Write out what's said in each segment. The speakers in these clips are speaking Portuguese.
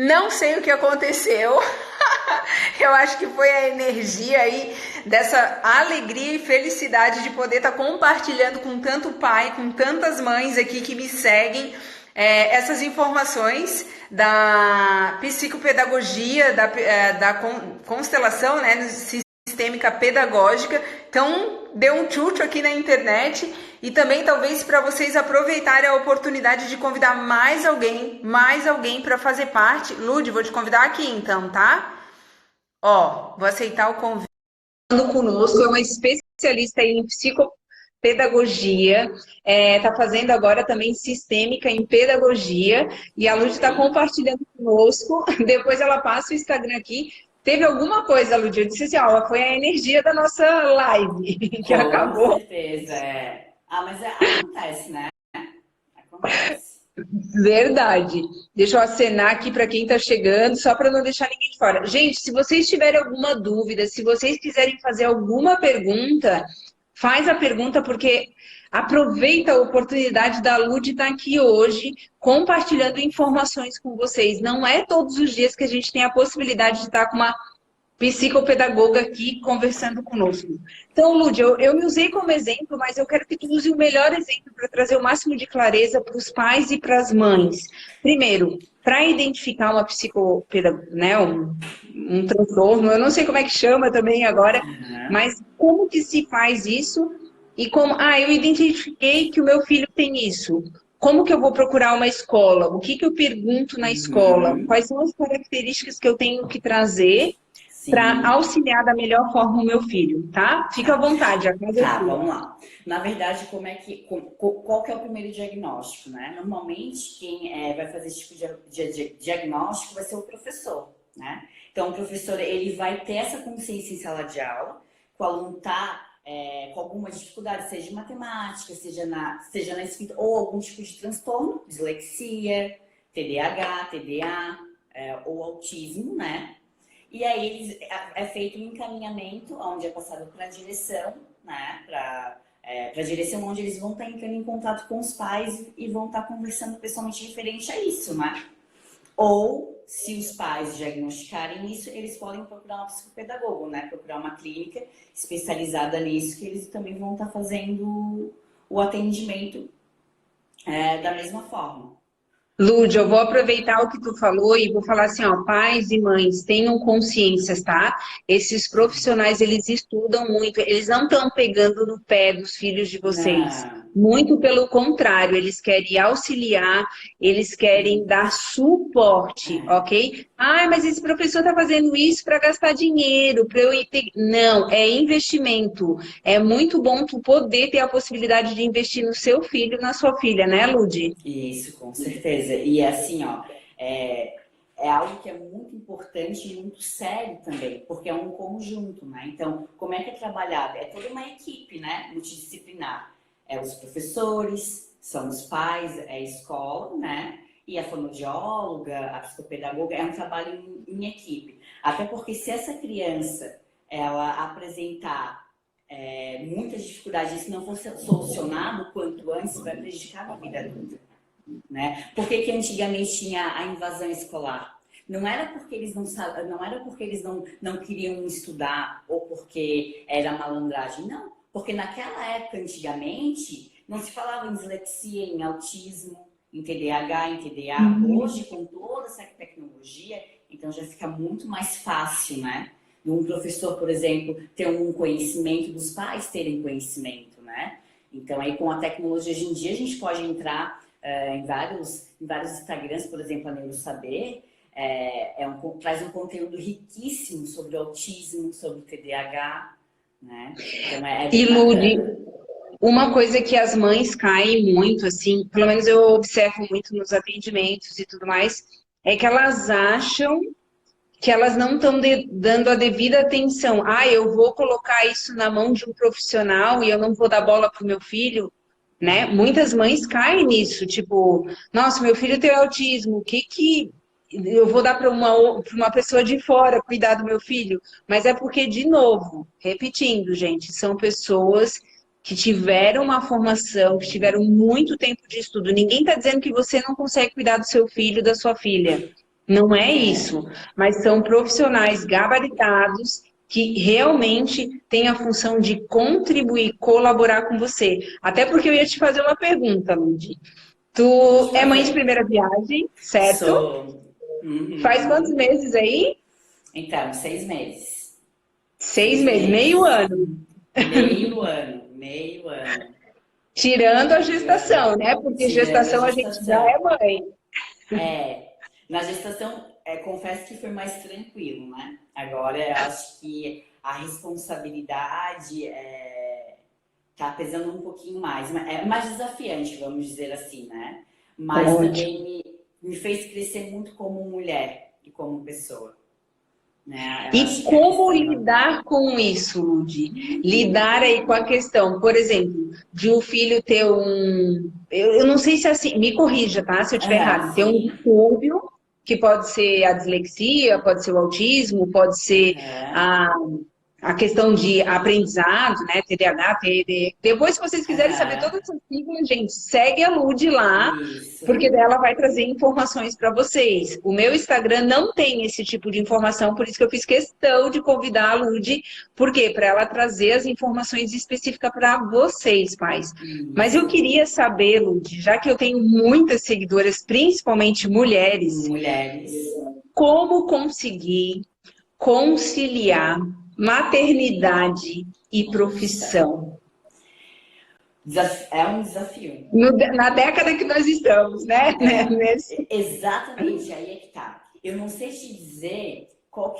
Não sei o que aconteceu. Eu acho que foi a energia aí dessa alegria e felicidade de poder estar compartilhando com tanto pai, com tantas mães aqui que me seguem, essas informações da psicopedagogia, da constelação, né, sistêmica pedagógica. Então, deu um tchutchu aqui na internet e também talvez para vocês aproveitarem a oportunidade de convidar mais alguém para fazer parte. Lud, vou te convidar aqui então, tá? Ó, vou aceitar o convite. Conosco é uma especialista em psicopedagogia, está fazendo agora também sistêmica em pedagogia, e a Lud está compartilhando conosco. Depois ela passa o Instagram aqui. Teve alguma coisa, Lud? Eu disse assim, ó, foi a energia da nossa live que Com acabou. certeza, é. Ah, mas acontece, né? Acontece. Verdade. Deixa eu acenar aqui para quem está chegando, só para não deixar ninguém de fora. Gente, se vocês tiverem alguma dúvida, se vocês quiserem fazer alguma pergunta, faz a pergunta, porque aproveita a oportunidade da Lud estar aqui hoje, compartilhando informações com vocês. Não é todos os dias que a gente tem a possibilidade de estar com uma psicopedagoga aqui conversando conosco. Então, Lúdia, eu me usei como exemplo, mas eu quero que tu use o melhor exemplo para trazer o máximo de clareza para os pais e para as mães. Primeiro, para identificar uma psicopedagoga, né, um transtorno, eu não sei como é que chama também agora, Uhum. mas como que se faz isso e como, eu identifiquei que o meu filho tem isso. Como que eu vou procurar uma escola? O que que eu pergunto na escola? Uhum. Quais são as características que eu tenho que trazer para Sim. auxiliar da melhor forma o meu filho, tá? Fica à Tá. vontade, a casa é Tá, sua. vamos lá. Na verdade, como é que, qual que é o primeiro diagnóstico, né? Normalmente, quem vai fazer esse tipo de diagnóstico vai ser o professor, né? Então, o professor, ele vai ter essa consciência em sala de aula, que o aluno tá com alguma dificuldade, seja em matemática, seja na escrita, ou algum tipo de transtorno, dislexia, TDAH, TDA, ou autismo, né? E aí é feito um encaminhamento, onde é passado para a direção, né? Para a direção onde eles vão estar entrando em contato com os pais e vão estar conversando pessoalmente referente a isso, né? Ou, se os pais diagnosticarem isso, eles podem procurar uma psicopedagoga, né? Procurar uma clínica especializada nisso, que eles também vão estar fazendo o atendimento da mesma forma. Lúdia, eu vou aproveitar o que tu falou e vou falar assim, ó, pais e mães, tenham consciências, tá? Esses profissionais, eles estudam muito, eles não estão pegando no pé dos filhos de vocês. Não. Muito pelo contrário, eles querem auxiliar, eles querem dar suporte, É. ok? Mas esse professor está fazendo isso para gastar dinheiro, para eu ir ter... Não, é investimento. É muito bom tu poder ter a possibilidade de investir no seu filho, na sua filha, né, Ludi? Isso, com certeza. E assim, ó, é algo que é muito importante e muito sério também, porque é um conjunto, né? Então, como é que é trabalhado? É toda uma equipe, né? Multidisciplinar. É os professores, são os pais, é a escola, né? E a fonoaudióloga, a psicopedagoga, é um trabalho em equipe. Até porque se essa criança, ela apresentar muitas dificuldades, e se não for solucionado quanto antes, vai prejudicar a vida adulta, né? Por que que antigamente tinha a invasão escolar? Não era porque eles não era porque eles não queriam estudar ou porque era malandragem, não. Porque naquela época, antigamente, não se falava em dislexia, em autismo, em TDAH, em TDA. Hoje, com toda essa tecnologia, então já fica muito mais fácil, né? De um professor, por exemplo, ter um conhecimento, dos pais terem conhecimento, né? Então, aí com a tecnologia hoje em dia, a gente pode entrar em vários Instagrams, por exemplo, a Neurosaber, traz um conteúdo riquíssimo sobre o autismo, sobre o TDAH, né? Então é bem Ilude. bacana. Uma coisa que as mães caem muito, assim, pelo menos eu observo muito nos atendimentos e tudo mais, é que elas acham que elas não estão dando a devida atenção. Eu vou colocar isso na mão de um profissional e eu não vou dar bola para o meu filho, né? Muitas mães caem nisso, tipo, nossa, meu filho tem autismo, o que que eu vou dar pra uma pessoa de fora cuidar do meu filho? Mas é porque, de novo, repetindo, gente, são pessoas que tiveram uma formação, que tiveram muito tempo de estudo. Ninguém está dizendo que você não consegue cuidar do seu filho, da sua filha. Não é isso, mas são profissionais gabaritados que realmente têm a função de contribuir, colaborar com você. Até porque eu ia te fazer uma pergunta, Ludi. Pode Tu é mãe de fazer. primeira viagem, certo? Sou. Faz quantos Uhum. meses aí? Então, 6 meses. 6 meses, meio 6 meses. ano. Meio ano. Meio ano. Tirando a Meio ano. gestação, né? Porque Tirando a gestação a gente já é gestação. mãe. É, na gestação, confesso que foi mais tranquilo, né? Agora, eu acho que a responsabilidade tá pesando um pouquinho mais. É mais desafiante, vamos dizer assim, né? Mas Ótimo. também me fez crescer muito como mulher e como pessoa, né? Eu E acho que a como questão da... lidar com isso, Ludi? Lidar aí com a questão, por exemplo, de o filho ter um. Eu não sei se é assim, me corrija, tá? Se eu estiver Aham, errado. Ter um sim. distúrbio, que pode ser a dislexia, pode ser o autismo, pode ser Aham, a a questão de aprendizado, né? TDAH, TD. Depois, se vocês quiserem saber aham. todas essas siglas, gente, segue a Lud lá, porque Isso. dela vai trazer informações para vocês. O meu Instagram não tem esse tipo de informação, por isso que eu fiz questão de convidar a Lud, por quê? Para ela trazer as informações específicas para vocês, pais. Mas eu Isso. queria saber, Lud, já que eu tenho muitas seguidoras, principalmente mulheres, Mulheres. como conseguir conciliar maternidade e Nossa. profissão. É um desafio. Na década que nós estamos, né? Exatamente, aí é que tá. Eu não sei te dizer qual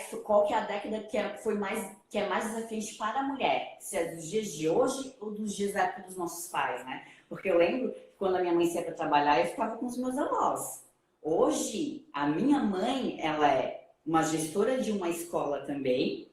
que é a década que é mais desafiante para a mulher. Se é dos dias de hoje ou dos dias da época dos nossos pais, né? Porque eu lembro que quando a minha mãe saía para trabalhar, eu ficava com os meus avós. Hoje, a minha mãe, ela é uma gestora de uma escola também,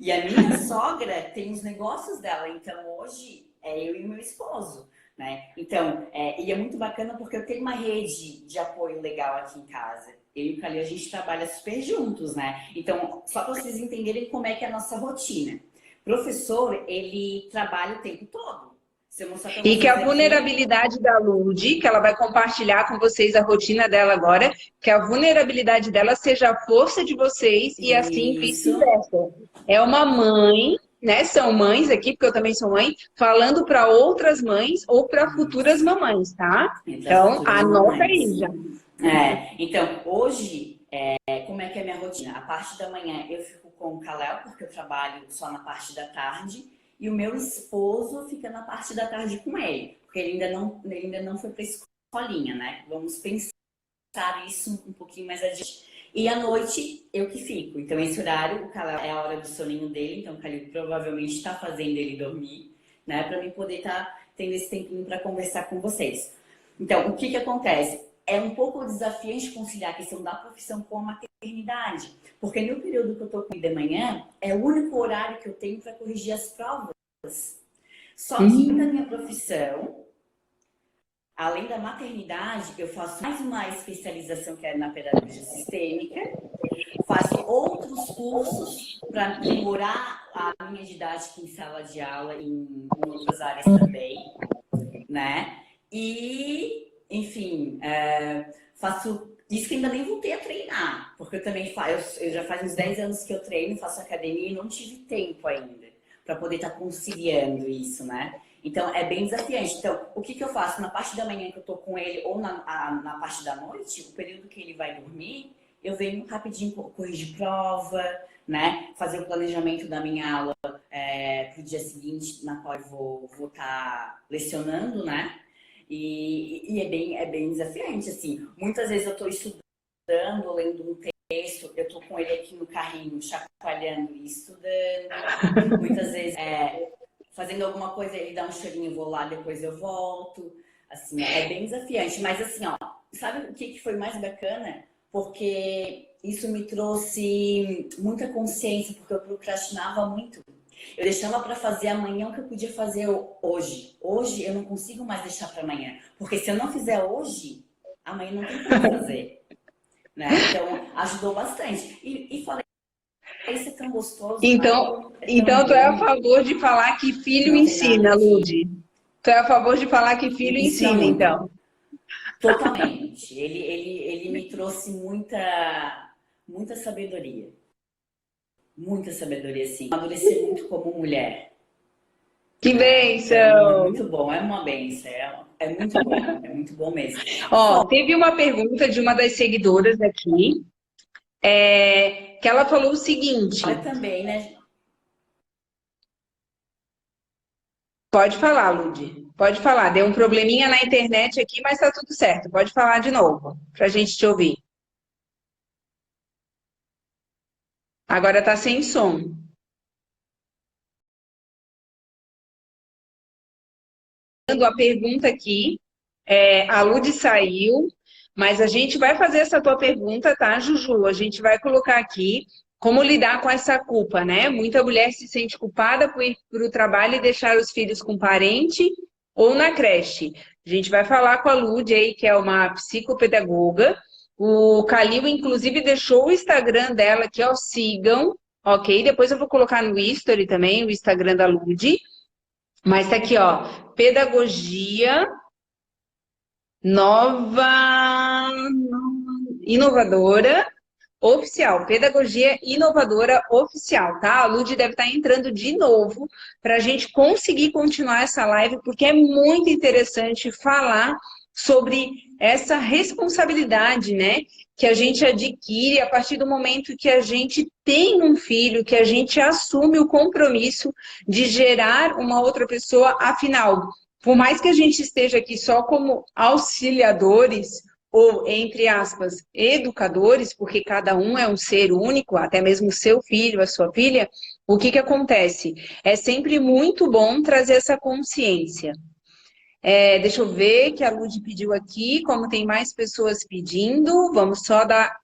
e a minha sogra tem os negócios dela. Então, hoje, é eu e meu esposo. Né? Então, e é muito bacana porque eu tenho uma rede de apoio legal aqui em casa. Eu e o Calil, a gente trabalha super juntos, né? Então, só para vocês entenderem como é que é a nossa rotina. Professor, ele trabalha o tempo todo. Se eu mostrar para E que vocês a aqui, vulnerabilidade da Lud, que ela vai compartilhar com vocês a rotina dela agora, que a vulnerabilidade dela seja a força de vocês e assim isso, vice-versa. É uma mãe, né? São mães aqui, porque eu também sou mãe, falando para outras mães ou para futuras isso, mamães, tá? entre as Então, futuras anota aí mamães. já. Então, hoje, como é que é a minha rotina? A parte da manhã eu fico com o Kalel, porque eu trabalho só na parte da tarde, e o meu esposo fica na parte da tarde com ele, porque ele ainda não foi para escolinha, né? Vamos pensar isso um pouquinho mais adiante. E à noite eu que fico. Então, esse horário, o Kalel é a hora do soninho dele, então o Kalil provavelmente está fazendo ele dormir, né? Para mim poder estar tendo esse tempinho para conversar com vocês. Então, o que que acontece? É um pouco desafiante conciliar a questão da profissão com a maternidade. Porque no período que eu estou com ele de manhã, é o único horário que eu tenho para corrigir as provas. Só que na minha profissão, além da maternidade, eu faço mais uma especialização que é na pedagogia sistêmica, faço outros cursos para aprimorar a minha didática em sala de aula em outras áreas também, né? E, enfim, faço isso que ainda nem voltei a treinar, porque eu também eu já faz uns 10 anos que eu treino, faço academia e não tive tempo ainda para poder estar conciliando isso, né? Então, é bem desafiante. Então, o que que eu faço? Na parte da manhã que eu tô com ele ou na parte da noite, o período que ele vai dormir, eu venho rapidinho corrigir prova, né? Fazer o planejamento da minha aula para o dia seguinte, na qual eu vou estar lecionando, né? E é bem desafiante, assim. Muitas vezes eu estou estudando, lendo um texto, eu estou com ele aqui no carrinho, chacoalhando e estudando. Muitas vezes fazendo alguma coisa, ele dá um chorinho, eu vou lá, depois eu volto. Assim, é bem desafiante. Mas assim, ó, sabe o que foi mais bacana? Porque isso me trouxe muita consciência, porque eu procrastinava muito. Eu deixava para fazer amanhã o que eu podia fazer hoje. Hoje eu não consigo mais deixar para amanhã. Porque se eu não fizer hoje, amanhã não tem como fazer. Né? Então, ajudou bastante. E falei, isso é tão gostoso, pai. É tão Então tu é a bom. favor de falar que filho Não tem nada ensina, que Lud. Tu é a favor de falar que filho ensina ensina, muito. então. Totalmente. gente. Ele me trouxe muita sabedoria. Muita sabedoria, sim. Amadurecer muito como mulher. Que Então, é bênção! muito bom, é uma bênção. É muito bom mesmo. Ó, teve uma pergunta de uma das seguidoras aqui, que ela falou o seguinte. Fora também, né? Pode falar, Ludi. Pode falar. Deu um probleminha na internet aqui, mas tá tudo certo. Pode falar de novo, pra gente te ouvir. Agora tá sem som. A pergunta aqui, a Ludi saiu, mas a gente vai fazer essa tua pergunta, tá, Juju? A gente vai colocar aqui como lidar com essa culpa, né? Muita mulher se sente culpada por ir para o trabalho e deixar os filhos com parente ou na creche. A gente vai falar com a Ludi aí, que é uma psicopedagoga. O Calil, inclusive, deixou o Instagram dela aqui, ó, sigam, ok? Depois eu vou colocar no history também, o Instagram da Ludi. Mas tá aqui, ó, pedagogia nova, inovadora, oficial. Pedagogia inovadora oficial, tá? A Lud deve estar entrando de novo para a gente conseguir continuar essa live, porque é muito interessante falar sobre essa responsabilidade, né? Que a gente adquire a partir do momento que a gente tem um filho, que a gente assume o compromisso de gerar uma outra pessoa, afinal, por mais que a gente esteja aqui só como auxiliadores, ou, entre aspas, educadores, porque cada um é um ser único, até mesmo o seu filho, a sua filha, o que acontece? É sempre muito bom trazer essa consciência. Deixa eu ver que a Lud pediu aqui, como tem mais pessoas pedindo, vamos só dar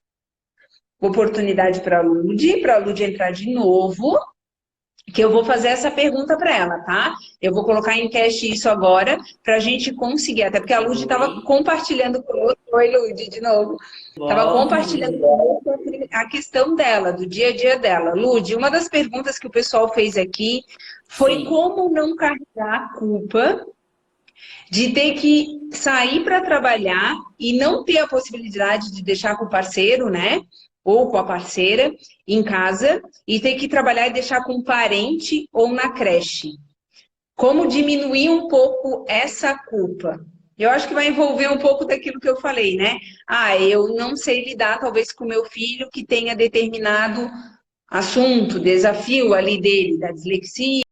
oportunidade para a Lud entrar de novo, que eu vou fazer essa pergunta para ela, tá? Eu vou colocar em cache isso agora, para a gente conseguir, até porque a Lud estava compartilhando conosco. Oi, Lud, de novo. Estava compartilhando conosco a questão dela, do dia a dia dela. Lud, uma das perguntas que o pessoal fez aqui foi Sim. como não carregar a culpa de ter que sair para trabalhar e não ter a possibilidade de deixar com o parceiro, né? Ou com a parceira em casa e ter que trabalhar e deixar com um parente ou na creche. Como diminuir um pouco essa culpa? Eu acho que vai envolver um pouco daquilo que eu falei, né? Eu não sei lidar talvez com meu filho que tenha determinado assunto, desafio ali dele, da dislexia,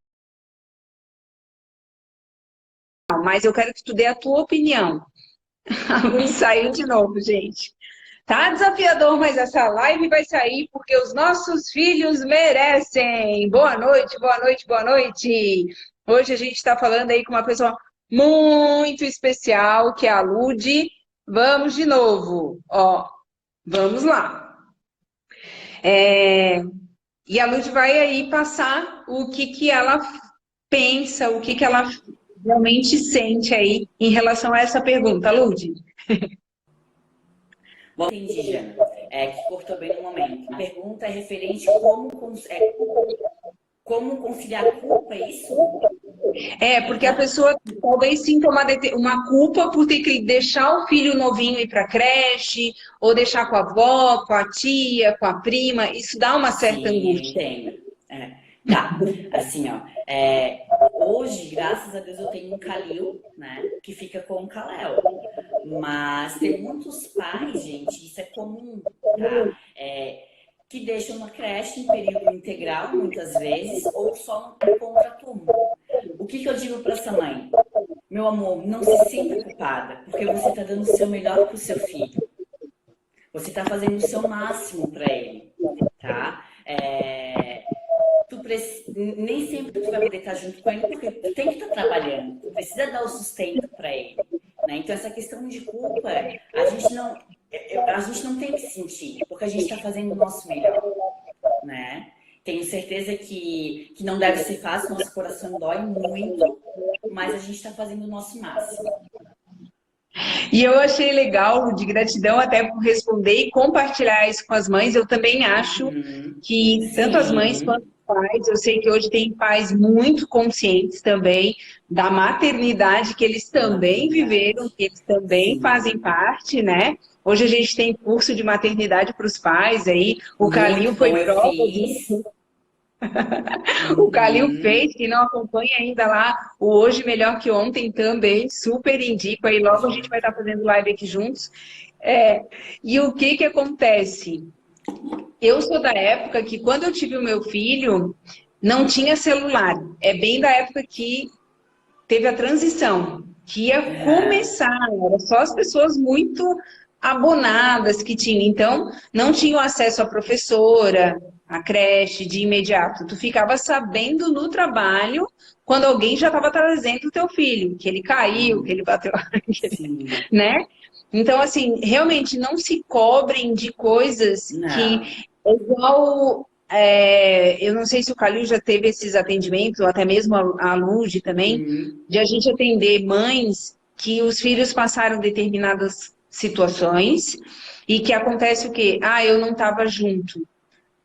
mas eu quero que tu dê a tua opinião. A luz saiu de novo, gente. Tá desafiador, mas essa live vai sair porque os nossos filhos merecem. Boa noite, boa noite, boa noite. Hoje a gente está falando aí com uma pessoa muito especial, que é a Lud. Vamos de novo, ó. Vamos lá. E a Lud vai aí passar o que ela pensa, o que ela realmente sente aí em relação a essa pergunta, Lud. Bom, entendi, Jana. Que cortou bem no momento. A pergunta é referente a como conciliar a culpa, é isso? Porque a pessoa talvez sinta uma culpa por ter que deixar o filho novinho ir para a creche, ou deixar com a avó, com a tia, com a prima. Isso dá uma certa angústia. Entendo. Tá, assim, ó. Hoje, graças a Deus, eu tenho um Calil, né, que fica com o Kalel. Mas tem muitos pais, gente, isso é comum, tá? Que deixam na creche em período integral, muitas vezes, ou só no contraturno. O que eu digo para essa mãe? Meu amor, não se sinta culpada, porque você está dando o seu melhor para o seu filho. Você está fazendo o seu máximo para ele, tá? Nem sempre tu vai poder estar junto com ele, porque tu tem que estar trabalhando, tu precisa dar o sustento para ele, né? Então essa questão de culpa, a gente não tem que sentir, porque a gente está fazendo o nosso melhor, né? Tenho certeza que não deve ser fácil, nosso coração dói muito, mas a gente está fazendo o nosso máximo. E eu achei legal, de gratidão até por responder e compartilhar isso com as mães. Eu também acho que tanto as mães quanto pais. Eu sei que hoje tem pais muito conscientes também da maternidade, que eles Da também viveram, maternidade. que eles também Sim. fazem parte, né? Hoje a gente tem curso de maternidade para os pais aí. O Calil Muito foi bom, eu prova fiz. disso. O Calil Uhum. fez, quem não acompanha ainda lá, o Hoje Melhor Que Ontem também, super indico. Aí logo a gente vai estar fazendo live aqui juntos. É, e o que que acontece? Eu sou da época que quando eu tive o meu filho, não tinha celular. É bem da época que teve a transição, que ia Aham. começar, era só as pessoas muito abonadas que tinham. Então, não tinham acesso à professora, à creche de imediato. Tu ficava sabendo no trabalho quando alguém já estava trazendo o teu filho, que ele caiu, que ele bateu, Sim. né? Então, assim, realmente não se cobrem de coisas que Não. é igual. Eu não sei se o Calil já teve esses atendimentos, ou até mesmo a Lude também, Uhum. de a gente atender mães que os filhos passaram determinadas situações e que acontece o quê? Ah, eu não estava junto,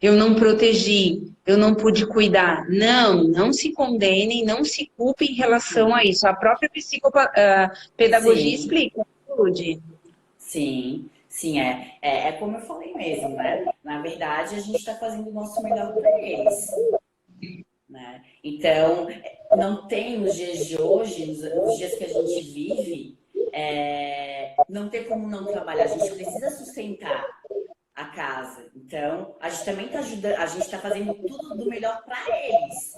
eu não protegi, eu não pude cuidar. Não, não se condenem, não se culpem em relação a isso. A própria psicopedagogia Sim. explica, Lude. Sim, sim, é como eu falei mesmo, né? Na verdade, a gente está fazendo o nosso melhor para eles, né? Então, não tem nos dias de hoje, nos dias que a gente vive, não tem como não trabalhar. A gente precisa sustentar a casa. Então, a gente também está ajudando, a gente está fazendo tudo do melhor para eles.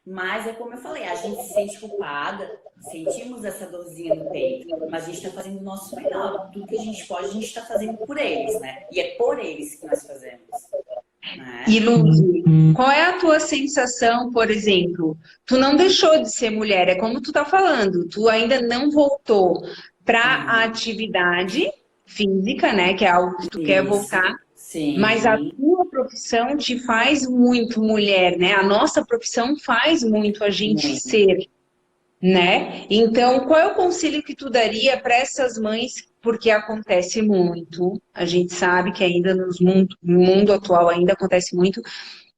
Mas é como eu falei, a gente se sente culpada, sentimos essa dorzinha no peito, mas a gente está fazendo o nosso melhor. Tudo que a gente pode, a gente está fazendo por eles, né? E é por eles que nós fazemos, E né? Luzi, qual é a tua sensação, por exemplo? Tu não deixou de ser mulher, é como tu tá falando, tu ainda não voltou para a Uhum. atividade física, né, que é algo que tu quer voltar, Isso, mas a sim, tua profissão te faz muito mulher, né? A nossa profissão faz muito a gente muito. ser, né? Então, qual é o conselho que tu daria para essas mães? Porque acontece muito, a gente sabe que ainda no mundo atual ainda acontece muito,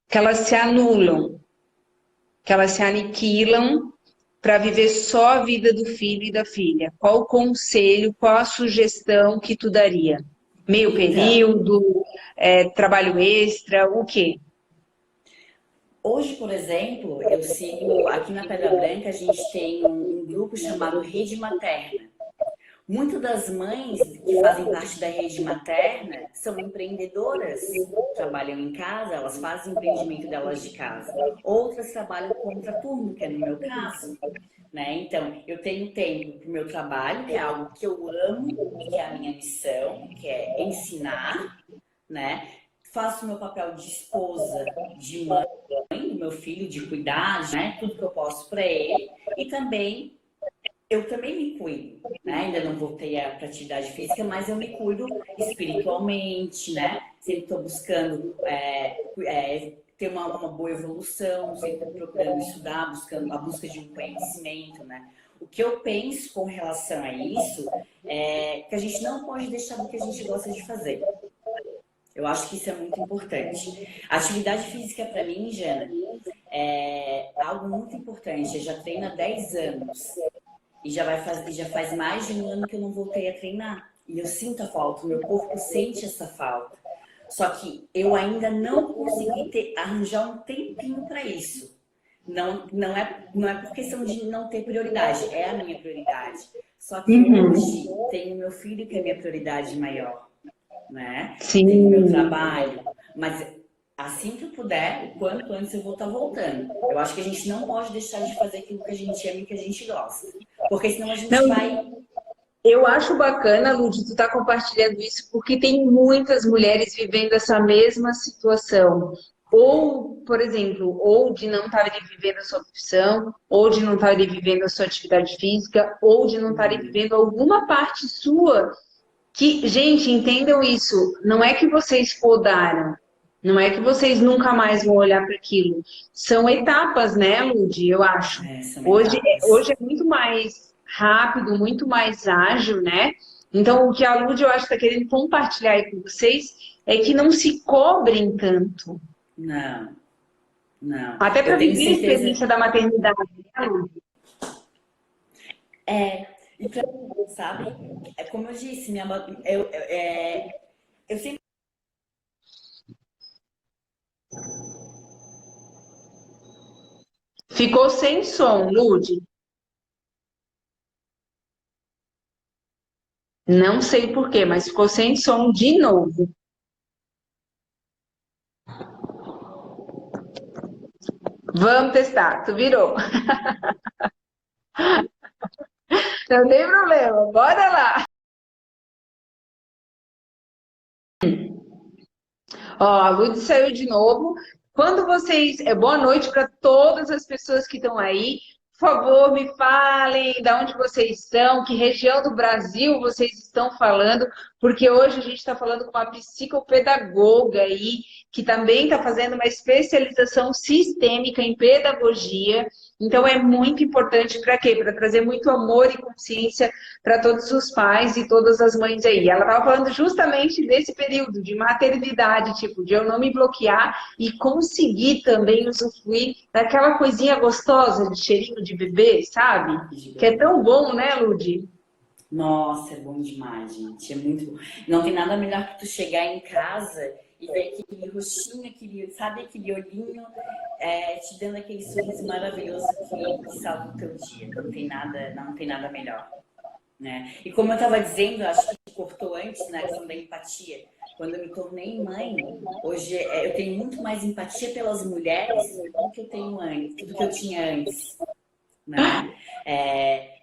que elas se anulam, que elas se aniquilam para viver só a vida do filho e da filha. Qual o conselho, qual a sugestão que tu daria? Meio Então, período, trabalho extra, o quê? hoje, por exemplo, eu sigo aqui na Pedra Branca, a gente tem um grupo chamado Rede Materna. Muitas das mães que fazem parte da rede materna são empreendedoras, trabalham em casa, elas fazem o empreendimento delas de casa. Outras trabalham contraturno, que é no meu caso, né? Então, eu tenho tempo para o meu trabalho, que é algo que eu amo e que é a minha missão, que é ensinar, né? Faço o meu papel de esposa, de mãe do meu filho, de cuidar, né? Tudo que eu posso para ele. E também eu também me cuido, né? Ainda não voltei para atividade física, mas eu me cuido espiritualmente, né? Sempre estou buscando ter uma boa evolução, sempre procurando estudar, buscando a busca de um conhecimento, né? O que eu penso com relação a isso é que a gente não pode deixar do que a gente gosta de fazer. Eu acho que isso é muito importante. A atividade física, para mim, Jana, é algo muito importante. Eu já treino há 10 anos. Já faz mais de um ano que eu não voltei a treinar. E eu sinto a falta, o meu corpo sente essa falta. Só que eu ainda não consegui arranjar um tempinho para isso. Não é por questão de não ter prioridade, é a minha prioridade. Só que Uhum. hoje tem o meu filho que é a minha prioridade maior, né? Tem o meu Sim. trabalho, mas assim que eu puder, o quanto antes eu vou estar voltando. Eu acho que a gente não pode deixar de fazer aquilo que a gente ama e que a gente gosta. Porque senão a gente Não, vai. eu acho bacana, Lud, tu tá compartilhando isso, porque tem muitas mulheres vivendo essa mesma situação. Ou, por exemplo, ou de não estarem vivendo a sua profissão, ou de não estarem vivendo a sua atividade física, ou de não estarem Uhum. vivendo alguma parte sua que, gente, entendam isso, não é que vocês podaram, não é que vocês nunca mais vão olhar para aquilo. São etapas, né, Lud? Eu acho. São Hoje, etapas. hoje é muito mais rápido, muito mais ágil, né? Então, o que a Lud, eu acho, está querendo compartilhar aí com vocês é que não se cobrem tanto. Não. Não. Até para Eu tenho viver a certeza. experiência da maternidade, né, Lud? E pra mim, sabe? É como eu disse, eu sempre. Ficou sem som, Lud. Não sei por quê, mas ficou sem som de novo. Vamos testar. Tu virou. Não tem problema. Bora lá. Ó, a Lud saiu de novo. Quando vocês. Boa noite para todas as pessoas que estão aí. Por favor, me falem de onde vocês estão, que região do Brasil vocês estão falando, porque hoje a gente está falando com uma psicopedagoga aí, que também está fazendo uma especialização sistêmica em pedagogia. Então é muito importante para quê? Para trazer muito amor e consciência para todos os pais e todas as mães aí. Ela estava falando justamente desse período de maternidade, tipo, de eu não me bloquear e conseguir também usufruir daquela coisinha gostosa de cheirinho de bebê, sabe? Que é tão bom, né, Ludi? Nossa, é bom demais, gente. É muito bom. Não tem nada melhor que tu chegar em casa e ver aquele rostinho, sabe, aquele olhinho, te dando aquele sorriso maravilhoso que salva o teu dia. Não tem nada melhor, né? E como eu estava dizendo, acho que cortou antes na questão da empatia. Quando eu me tornei mãe, hoje eu tenho muito mais empatia pelas mulheres do que eu tenho antes, do que eu tinha antes, né?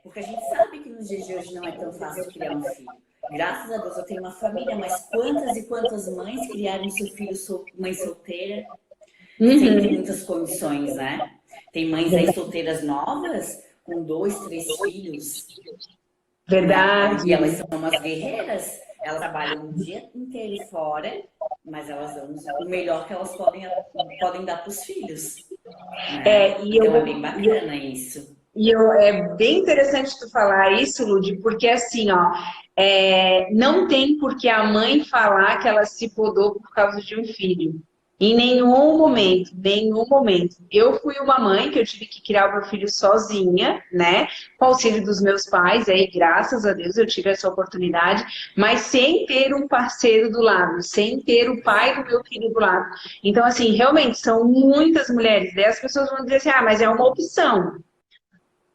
Porque a gente sabe que nos dias de hoje não é tão fácil criar um filho. Graças a Deus eu tenho uma família, mas quantas e quantas mães criaram seu filho mãe solteira, sem ter Uhum. muitas condições, né? Tem mães aí solteiras novas, com 2, 3 filhos, né? E elas Verdade. são umas guerreiras, elas trabalham o dia inteiro fora, mas elas dão o melhor que elas podem dar para os filhos, né? É, e Então é eu, bem bacana isso. é bem interessante tu falar isso, Ludi, porque assim, ó, não tem por que a mãe falar que ela se podou por causa de um filho. Em nenhum momento, nenhum momento. Eu fui uma mãe que eu tive que criar o meu filho sozinha, né? Com o auxílio dos meus pais, aí graças a Deus eu tive essa oportunidade, mas sem ter um parceiro do lado, sem ter o pai do meu filho do lado. Então, assim, realmente são muitas mulheres. Daí as pessoas vão dizer assim, ah, mas é uma opção.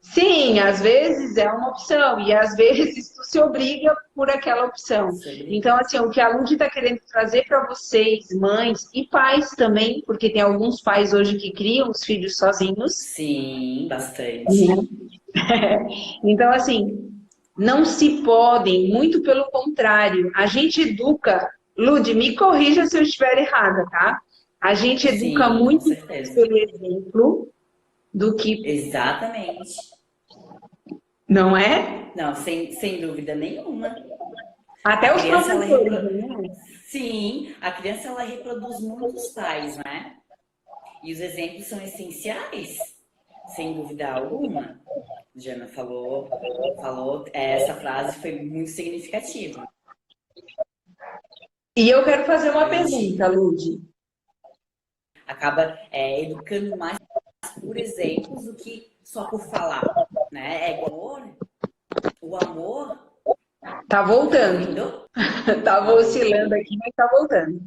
Sim, às vezes é uma opção e às vezes tu se obriga por aquela opção. Sobre. Então, assim, o que a Lud está querendo trazer para vocês, mães e pais também, porque tem alguns pais hoje que criam os filhos sozinhos, Sim, bastante. né? Então, assim, não se podem, muito pelo contrário, a gente educa, Lud, me corrija se eu estiver errada, tá? A gente educa Sim, com muito mais certeza. pelo exemplo do que, Exatamente. não é? Não, sem dúvida nenhuma. A Até os criança, ela professores, repro... né? Sim, a criança ela reproduz muitos pais, né? E os exemplos são essenciais, sem dúvida alguma. Jana falou, essa frase foi muito significativa. E eu quero fazer uma A gente pergunta, Lud. acaba educando mais por exemplos do que só por falar, né? O amor, Tá tá me voltando. ouvindo? Tava Tá oscilando voltando. aqui, mas tá voltando.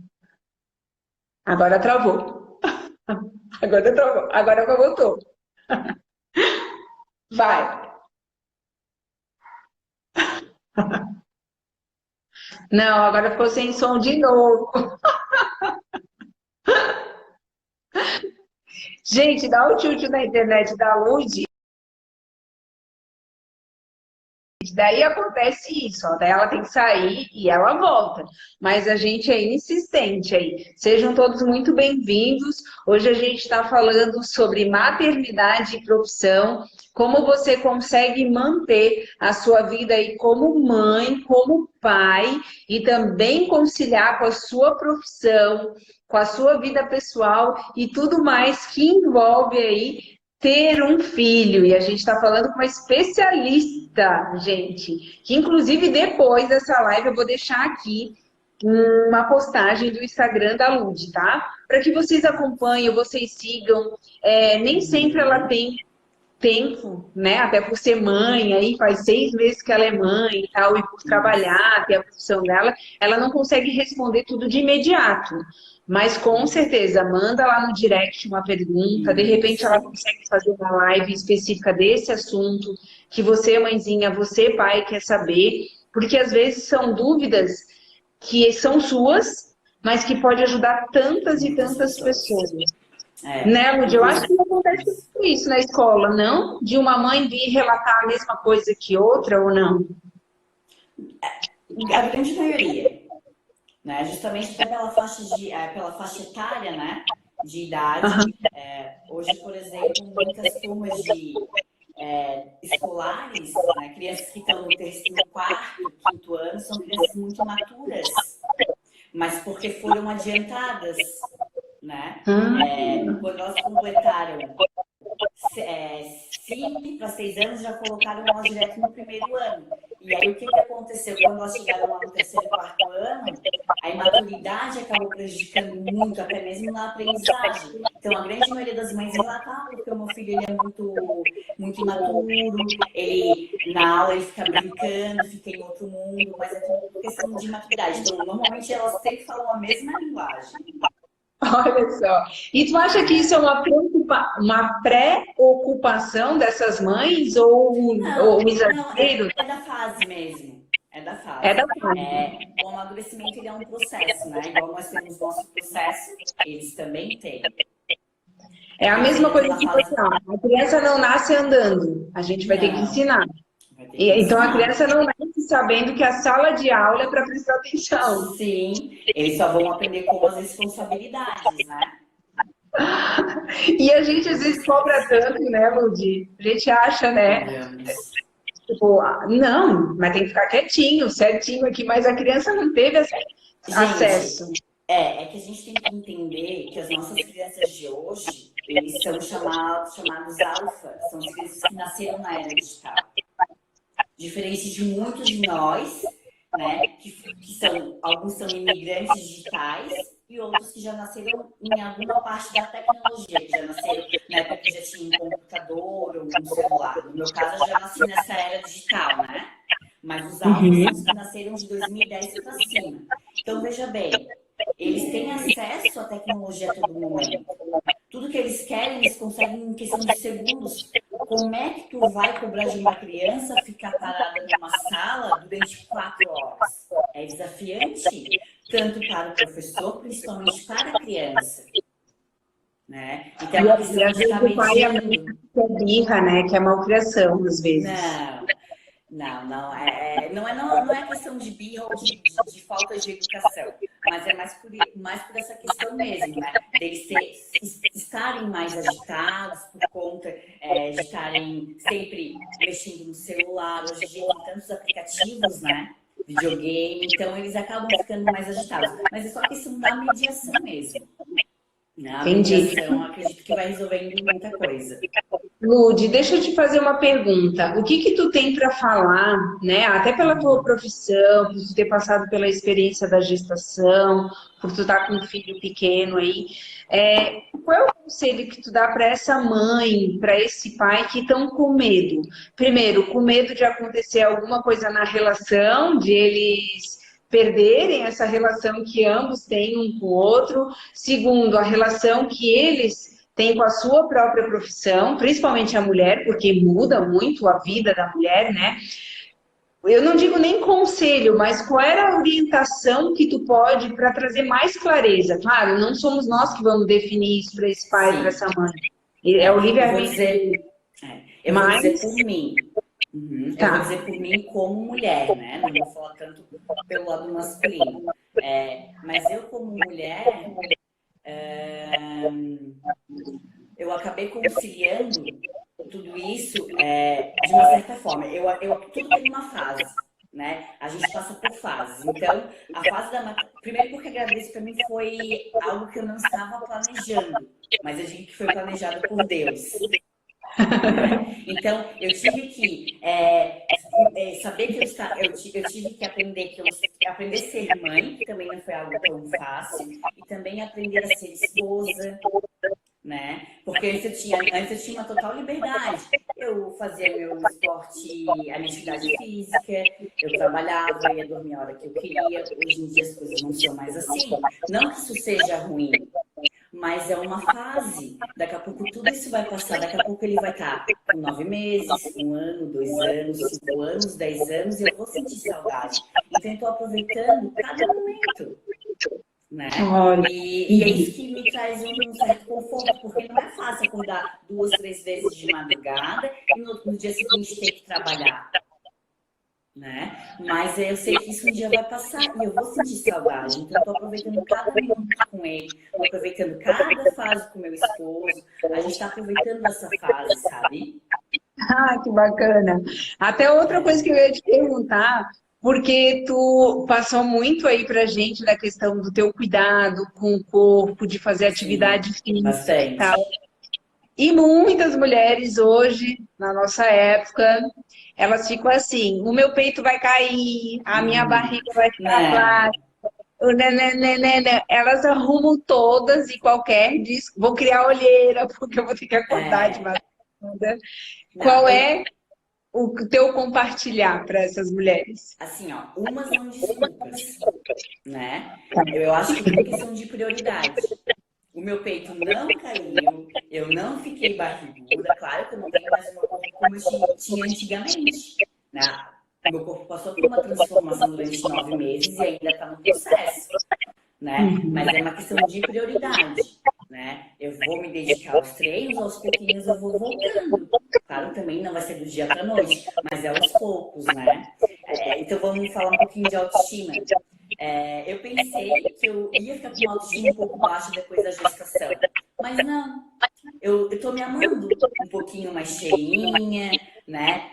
Agora travou. Agora travou. Agora voltou. Vai. Não, agora ficou sem som de novo. Gente, dá um tilt na internet da Lud. Daí acontece isso, ó, daí ela tem que sair e ela volta. Mas a gente é insistente aí. Sejam todos muito bem-vindos. Hoje a gente está falando sobre maternidade e profissão, como você consegue manter a sua vida aí como mãe, como pai, e também conciliar com a sua profissão, com a sua vida pessoal e tudo mais que envolve aí ter um filho. E a gente está falando com uma especialista, gente, que inclusive depois dessa live eu vou deixar aqui uma postagem do Instagram da Lud, tá? Para que vocês acompanhem, vocês sigam. Nem sempre ela tem tempo, né? Até por ser mãe, aí faz 6 meses que ela é mãe e tal, e por trabalhar, ter a profissão dela, ela não consegue responder tudo de imediato. Mas com certeza, manda lá no direct uma pergunta, de repente ela consegue fazer uma live específica desse assunto, que você, mãezinha, você, pai, quer saber, porque às vezes são dúvidas que são suas, mas que pode ajudar tantas e tantas pessoas. Né, Lud? Eu acho que não acontece muito isso na escola, não? De uma mãe vir relatar a mesma coisa que outra ou não? A grande maioria, né? Justamente até pela faixa etária, né? De idade. Hoje, por exemplo, muitas turmas escolares, né? Crianças que estão no terceiro, quarto, quinto ano, são crianças muito maturas, mas porque foram adiantadas, né? Quando elas completaram 5 para 6 anos, já colocaram elas direto no primeiro ano. E aí, o que aconteceu? Quando elas chegaram lá no terceiro e quarto ano, a imaturidade acabou prejudicando muito, até mesmo na aprendizagem. Então, a grande maioria das mães relata, porque o meu filho ele é muito imaturo, ele, na aula ele fica brincando, fica em outro mundo, mas é tudo questão de imaturidade. Então, normalmente elas sempre falam a mesma linguagem. Olha só. E tu acha que isso é uma pré-ocupação dessas mães ou um exagero? É da fase mesmo. É da fase. É da fase. O amadurecimento ele é um processo, né? Igual nós temos nosso processo, eles também têm. É a mesma coisa que a criança não nasce andando, a gente vai ter que ensinar. Então a criança não nasce sabendo que a sala de aula é para prestar atenção. Sim, eles só vão aprender com as responsabilidades, né? E a gente às vezes cobra tanto, né, Ludi? A gente acha, né? Tipo, não, mas tem que ficar quietinho, certinho aqui, mas a criança não teve acesso. É que a gente tem que entender que as nossas crianças de hoje, eles são chamados alfa, são as crianças que nasceram na era digital. Diferente de muitos de nós, né, alguns são imigrantes digitais e outros que já nasceram em alguma parte da tecnologia, que já nasceram na época que já tinha um computador ou um celular. No meu caso, eu já nasci nessa era digital, né? Mas os alvos são os que nasceram de 2010 para cima. Então, veja bem, eles têm acesso à tecnologia a todo momento. Tudo que eles querem, eles conseguem em questão de segundos. Como é que tu vai cobrar de uma criança ficar parada numa sala durante 4 horas? É desafiante, tanto para o professor, principalmente para a criança. Né? Então, é uma questão de estar medindo. Que é birra, né? Que é malcriação, às vezes. Não é questão de birra ou de falta de educação, mas é mais por essa questão mesmo, né? Deles estarem mais agitados por conta de estarem sempre mexendo no celular. Hoje em dia tem tantos aplicativos, né? Videogame, então eles acabam ficando mais agitados. Mas é só questão da mediação mesmo. A mediação, acredito que vai resolvendo muita coisa. Lud, deixa eu te fazer uma pergunta. O que tu tem para falar, né? Até pela tua profissão, por tu ter passado pela experiência da gestação, por tu estar com um filho pequeno aí. Qual é o conselho que tu dá para essa mãe, para esse pai que estão com medo? Primeiro, com medo de acontecer alguma coisa na relação, de eles perderem essa relação que ambos têm um com o outro. Segundo, a relação que eles têm com a sua própria profissão, principalmente a mulher, porque muda muito a vida da mulher, né? Eu não digo nem conselho, mas qual era a orientação que tu pode para trazer mais clareza? Claro, não somos nós que vamos definir isso para esse pai, para essa mãe. É o livre-arbítrio. Eu vou dizer por mim. Eu vou dizer por mim como mulher, né? Não vou falar tanto pelo lado masculino. Mas eu como mulher, eu acabei conciliando tudo isso de uma certa forma. Tudo tem uma fase, né? A gente passa por fases. Então, a fase primeiro porque a gravidez para mim foi algo que eu não estava planejando, mas eu digo que foi planejado por Deus. Então, eu tive que saber que eu tive que aprender aprender a ser mãe, que também não foi algo tão fácil, e também aprender a ser esposa, né? Porque antes eu tinha uma total liberdade. Eu fazia meu esporte, a minha atividade física, eu trabalhava, ia dormir a hora que eu queria. Hoje em dia as coisas não são mais assim. Não que isso seja ruim, mas é uma fase. Daqui a pouco tudo isso vai passar. Daqui a pouco ele vai estar com 9 meses, 1 ano, 2 anos, 5 anos, 10 anos, e eu vou sentir saudade. Então eu estou aproveitando cada momento. Né? E é isso que me traz um certo conforto, porque não é fácil acordar 2, 3 vezes de madrugada e no dia seguinte ter que trabalhar, né? Mas eu sei que isso um dia vai passar e eu vou sentir saudade, então eu tô aproveitando cada minuto com ele, tô aproveitando cada fase com meu esposo, a gente tá aproveitando essa fase, sabe? Ah, que bacana. Até outra coisa que eu ia te perguntar, porque tu passou muito aí pra gente da questão do teu cuidado com o corpo, de fazer Sim, atividade física e bastante. tal. E muitas mulheres hoje, na nossa época, elas ficam assim, o meu peito vai cair, a minha barriga vai ficar Né? flácida, o né. Elas arrumam todas e qualquer diz, vou criar olheira, porque eu vou ter que acordar de É. madrugada. Não, Qual é o teu compartilhar para essas mulheres? assim, ó, umas são desculpas, né? Eu acho que tudo questão de prioridade. O meu peito não caiu, eu não fiquei barriguda, claro que eu não tenho mais uma corpo como eu tinha antigamente, né? Meu corpo passou por uma transformação durante 9 meses e ainda está no processo, né? Mas é uma questão de prioridade, né? Eu vou me dedicar aos treinos, aos pouquinhos eu vou voltando. Claro, também não vai ser do dia para a noite, mas é aos poucos, né? Então vamos falar um pouquinho de autoestima. Eu pensei que eu ia ficar com uma autoestima um pouco baixa depois da gestação, mas não. Eu tô me amando um pouquinho mais cheinha, né?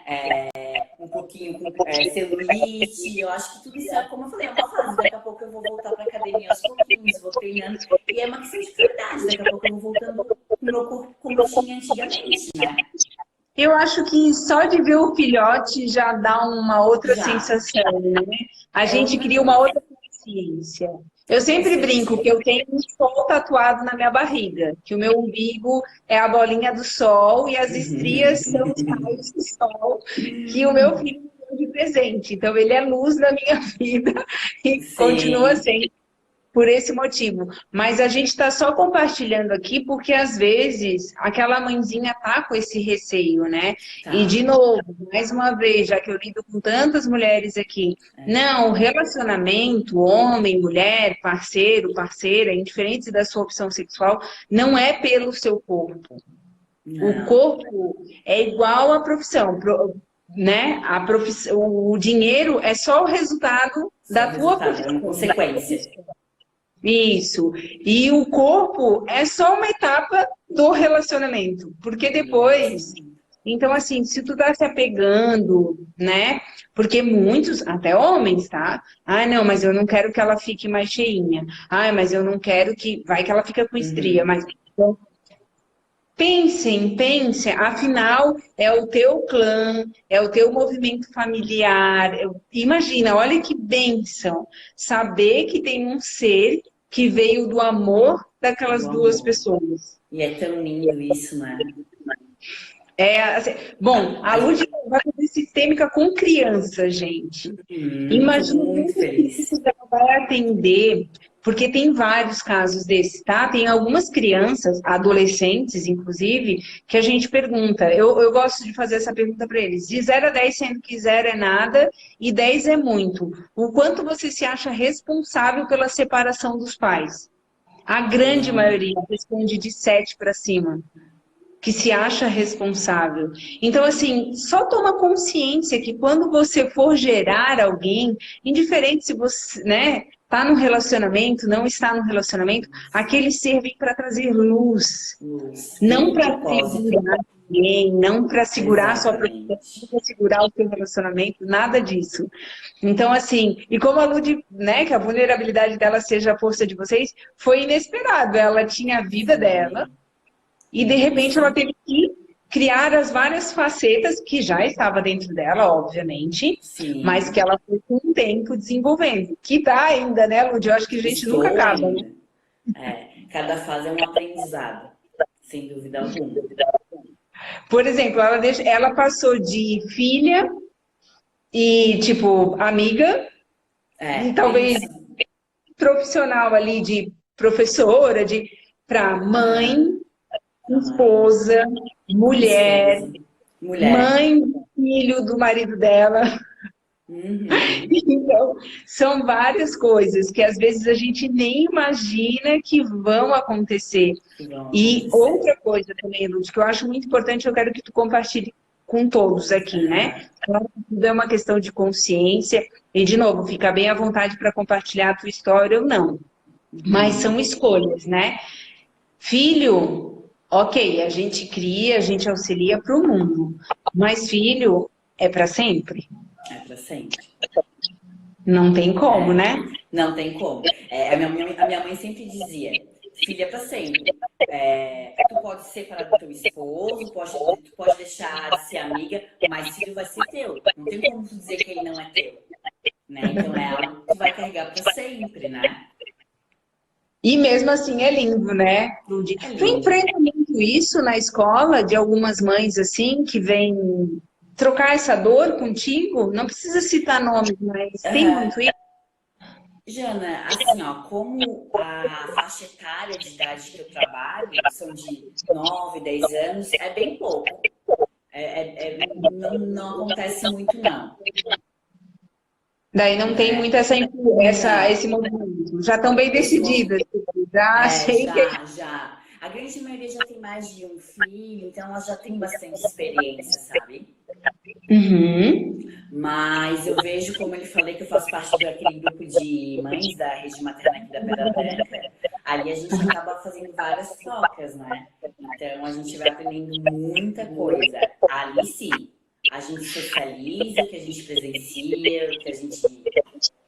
Um pouquinho com celulite. Eu acho que tudo isso é, como eu falei, é uma fase. Daqui a pouco eu vou voltar para academia aos pouquinhos, vou treinando. E é uma questão de prioridade. Daqui a pouco eu vou voltando com o meu corpo como eu tinha antigamente, né? Eu acho que só de ver o filhote já dá uma outra Já. sensação, né? A É gente outra cria uma coisa. outra consciência. Eu Com sempre brinco que certeza. eu tenho um sol tatuado na minha barriga, que o meu umbigo é a bolinha do sol e as estrias são os raios do sol que o meu filho me deu de presente. Então ele é luz na minha vida e continua Sim. sendo por esse motivo. Mas a gente está só compartilhando aqui porque, às vezes, aquela mãezinha tá com esse receio, né? E, de Tá. novo, mais uma vez, já que eu lido com tantas mulheres aqui, É. não, relacionamento, homem, mulher, parceiro, parceira, indiferente da sua opção sexual, não é pelo seu corpo. O Não. corpo é igual à profissão, né? O dinheiro é só o resultado Só o da tua resultado, é uma profissão. consequência. Isso. E o corpo é só uma etapa do relacionamento, porque Do depois, relacionamento. então assim, se tu tá se apegando, né? Porque muitos, até homens, tá? Ah, não, mas eu não quero que ela fique mais cheinha. Ah, mas eu não quero que, vai que ela fica com estria, Uhum. mas então, pensem, afinal é o teu clã, é o teu movimento familiar. Imagina, olha que bênção saber que tem um ser que veio do amor daquelas Do duas amor. pessoas. E é tão lindo isso, né? É, assim, bom, a A Lud gente, vai fazer sistêmica com criança, gente. tô Imagina muito quantos feliz. públicos ela vai atender, porque tem vários casos desses, tá? Tem algumas crianças, adolescentes, inclusive, que a gente pergunta. Eu gosto de fazer essa pergunta para eles. De 0 a 10, sendo que 0 é nada e 10 é muito. O quanto você se acha responsável pela separação dos pais? A grande Não. maioria responde de 7 para cima, que se acha responsável. Então, assim, só toma consciência que quando você for gerar alguém, indiferente se você, né, está no relacionamento, não está no relacionamento, aquele ser vem para trazer luz, Luz. Tem não um para propósito. segurar ninguém, não para segurar a sua profissão, não Exatamente. para segurar o seu relacionamento, nada disso. Então, assim, e como a Lud, né, que a vulnerabilidade dela seja a força de vocês, foi inesperado. Ela tinha a vida dela, Foi. e de E repente ela isso teve que criar as várias facetas que já estava dentro dela, obviamente, Sim. mas que ela foi com o tempo desenvolvendo. Que tá ainda, né, Lud? Eu acho que a gente Estou nunca acaba. ainda. Cada fase é um aprendizado, sem dúvida alguma. Por exemplo, ela passou de filha e, tipo, amiga, e talvez Isso. profissional ali de professora, para mãe, Mãe, esposa, mulher, esposa, mulher. mãe do filho do marido dela. Uhum. Então, são várias coisas que às vezes a gente nem imagina que vão acontecer. Que vão E acontecer. outra coisa também, Lúcia, que eu acho muito importante, eu quero que tu compartilhe com todos aqui, né? Aham. Claro que tudo é uma questão de consciência. E, de novo, fica bem à vontade para compartilhar a tua história ou não. Mas Uhum. são escolhas, né? Filho, ok, a gente cria, a gente auxilia para o mundo. Mas filho é para sempre? É para sempre. Não tem como, É. né? Não tem como. A minha mãe sempre dizia, filha para sempre. Tu pode separar do teu esposo, tu pode deixar de ser amiga, mas filho vai ser teu. Não tem como tu dizer que ele não é teu. Né? Então é algo que tu vai carregar para sempre, né? E mesmo assim é lindo, né, Ludi? É Tu lindo. enfrenta muito isso na escola, de algumas mães assim, que vêm trocar essa dor contigo? Não precisa citar nomes, mas tem Aham. muito isso? Jana, assim, ó, como a faixa etária de idade que eu trabalho são de 9, 10 anos, é bem pouco. Não acontece muito, não. Daí não tem muito Né? esse Não. movimento. Já estão bem Esse movimento. decididas. Já sei que... Já. A grande maioria já tem mais de um filho, então elas já têm bastante experiência, sabe? Uhum. Mas eu vejo, como eu falei, que eu faço parte daquele grupo de mães da rede materna aqui da Pedra Branca. Ali a gente acaba fazendo várias trocas, né? Então a gente vai aprendendo muita coisa. Ali sim, a gente socializa, o que a gente presencia, o que a gente,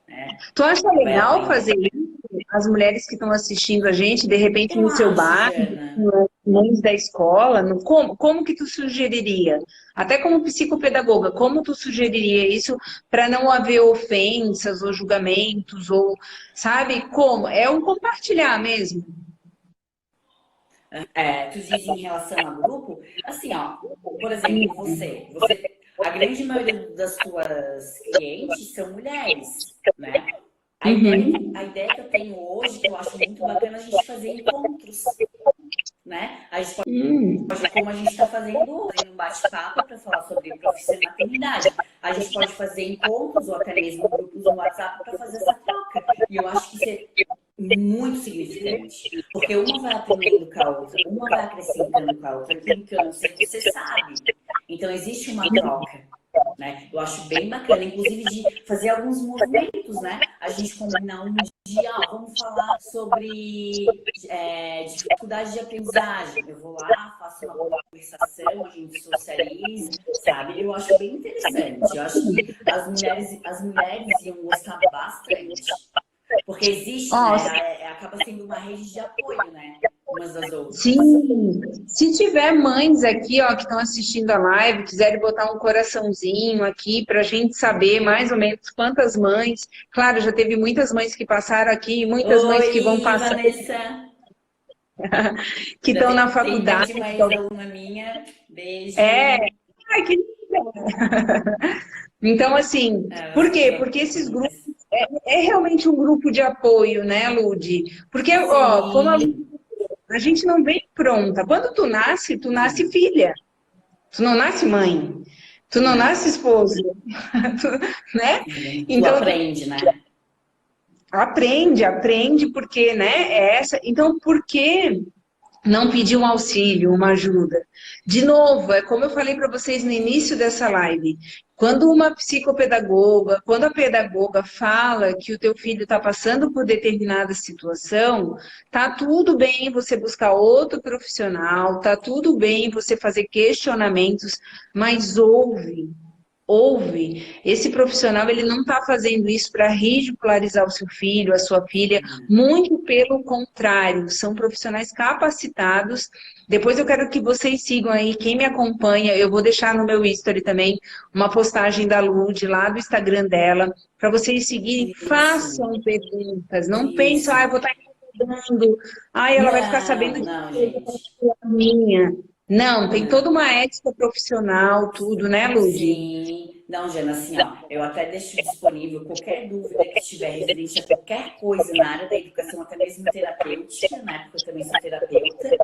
né, Tu acha vai legal fazer aprendendo. isso? As mulheres que estão assistindo a gente, de repente Eu no seu acho, bar, Jana. nas mães da escola, como que tu sugeriria? Até como psicopedagoga, como tu sugeriria isso para não haver ofensas ou julgamentos ou, sabe, como? É um compartilhar mesmo. Tu diz em relação a grupo, assim, ó, por exemplo, a grande maioria das tuas clientes são mulheres, né? Uhum. A ideia que eu tenho hoje, que eu acho muito bacana, é a gente fazer encontros, né? A gente pode, como a gente está fazendo hoje, um bate-papo para falar sobre profissão e maternidade. A gente pode fazer encontros ou até mesmo grupos no WhatsApp para fazer essa troca. E eu acho que isso é muito significante. Porque uma vai aprendendo com a outra, uma vai acrescentando com a outra. Aquilo que eu não sei, você sabe. Então, existe uma troca. Né? Eu acho bem bacana, inclusive de fazer alguns movimentos, né? A gente combinar um dia, vamos falar sobre dificuldade de aprendizagem. Eu vou lá, faço uma conversação, a gente socializa, sabe? Eu acho bem interessante. Eu acho que as mulheres iam gostar bastante. Porque existe, né? Acaba sendo uma rede de apoio, né? Umas das outras. Sim, se tiver mães aqui, ó, que estão assistindo a live, quiserem botar um coraçãozinho aqui para a gente saber mais ou menos quantas mães. Claro, já teve muitas mães que passaram aqui, muitas mães que vão Oi, passar, Vanessa. que Já estão na tem faculdade. de uma ex-aluna minha. Beijo. Ai, que lindo. Então, assim, Elas por são quê? as Porque esses grupos amigas. é realmente um grupo de apoio, né, Ludi? Porque, ó, como Sim. a gente não vem pronta. Quando tu nasce Não. filha. Tu não nasce mãe, tu não nasce Não. esposa, né? Tu Então, aprende, né? aprende, porque, né? É essa. Então, por que não pedir um auxílio, uma ajuda? De novo, é como eu falei para vocês no início dessa live. Quando uma psicopedagoga, quando a pedagoga fala que o teu filho está passando por determinada situação, tá tudo bem você buscar outro profissional, tá tudo bem você fazer questionamentos, mas ouve. ouve, esse profissional ele não está fazendo isso para ridicularizar o seu filho, a sua filha, muito pelo contrário, são profissionais capacitados. Depois eu quero que vocês sigam aí, quem me acompanha, eu vou deixar no meu history também uma postagem da Lud lá do Instagram dela, para vocês seguirem, Isso, façam perguntas, não pensem, isso. eu vou estar incomodando, ela vai ficar sabendo Não, de não, coisa gente. minha. Não, tem Não. toda uma ética profissional, tudo, né, Lud? Sim. Não, Jana, assim, ó, eu até deixo disponível qualquer dúvida que tiver referente a qualquer coisa na área da educação, até mesmo terapêutica, né? Porque eu também sou terapeuta.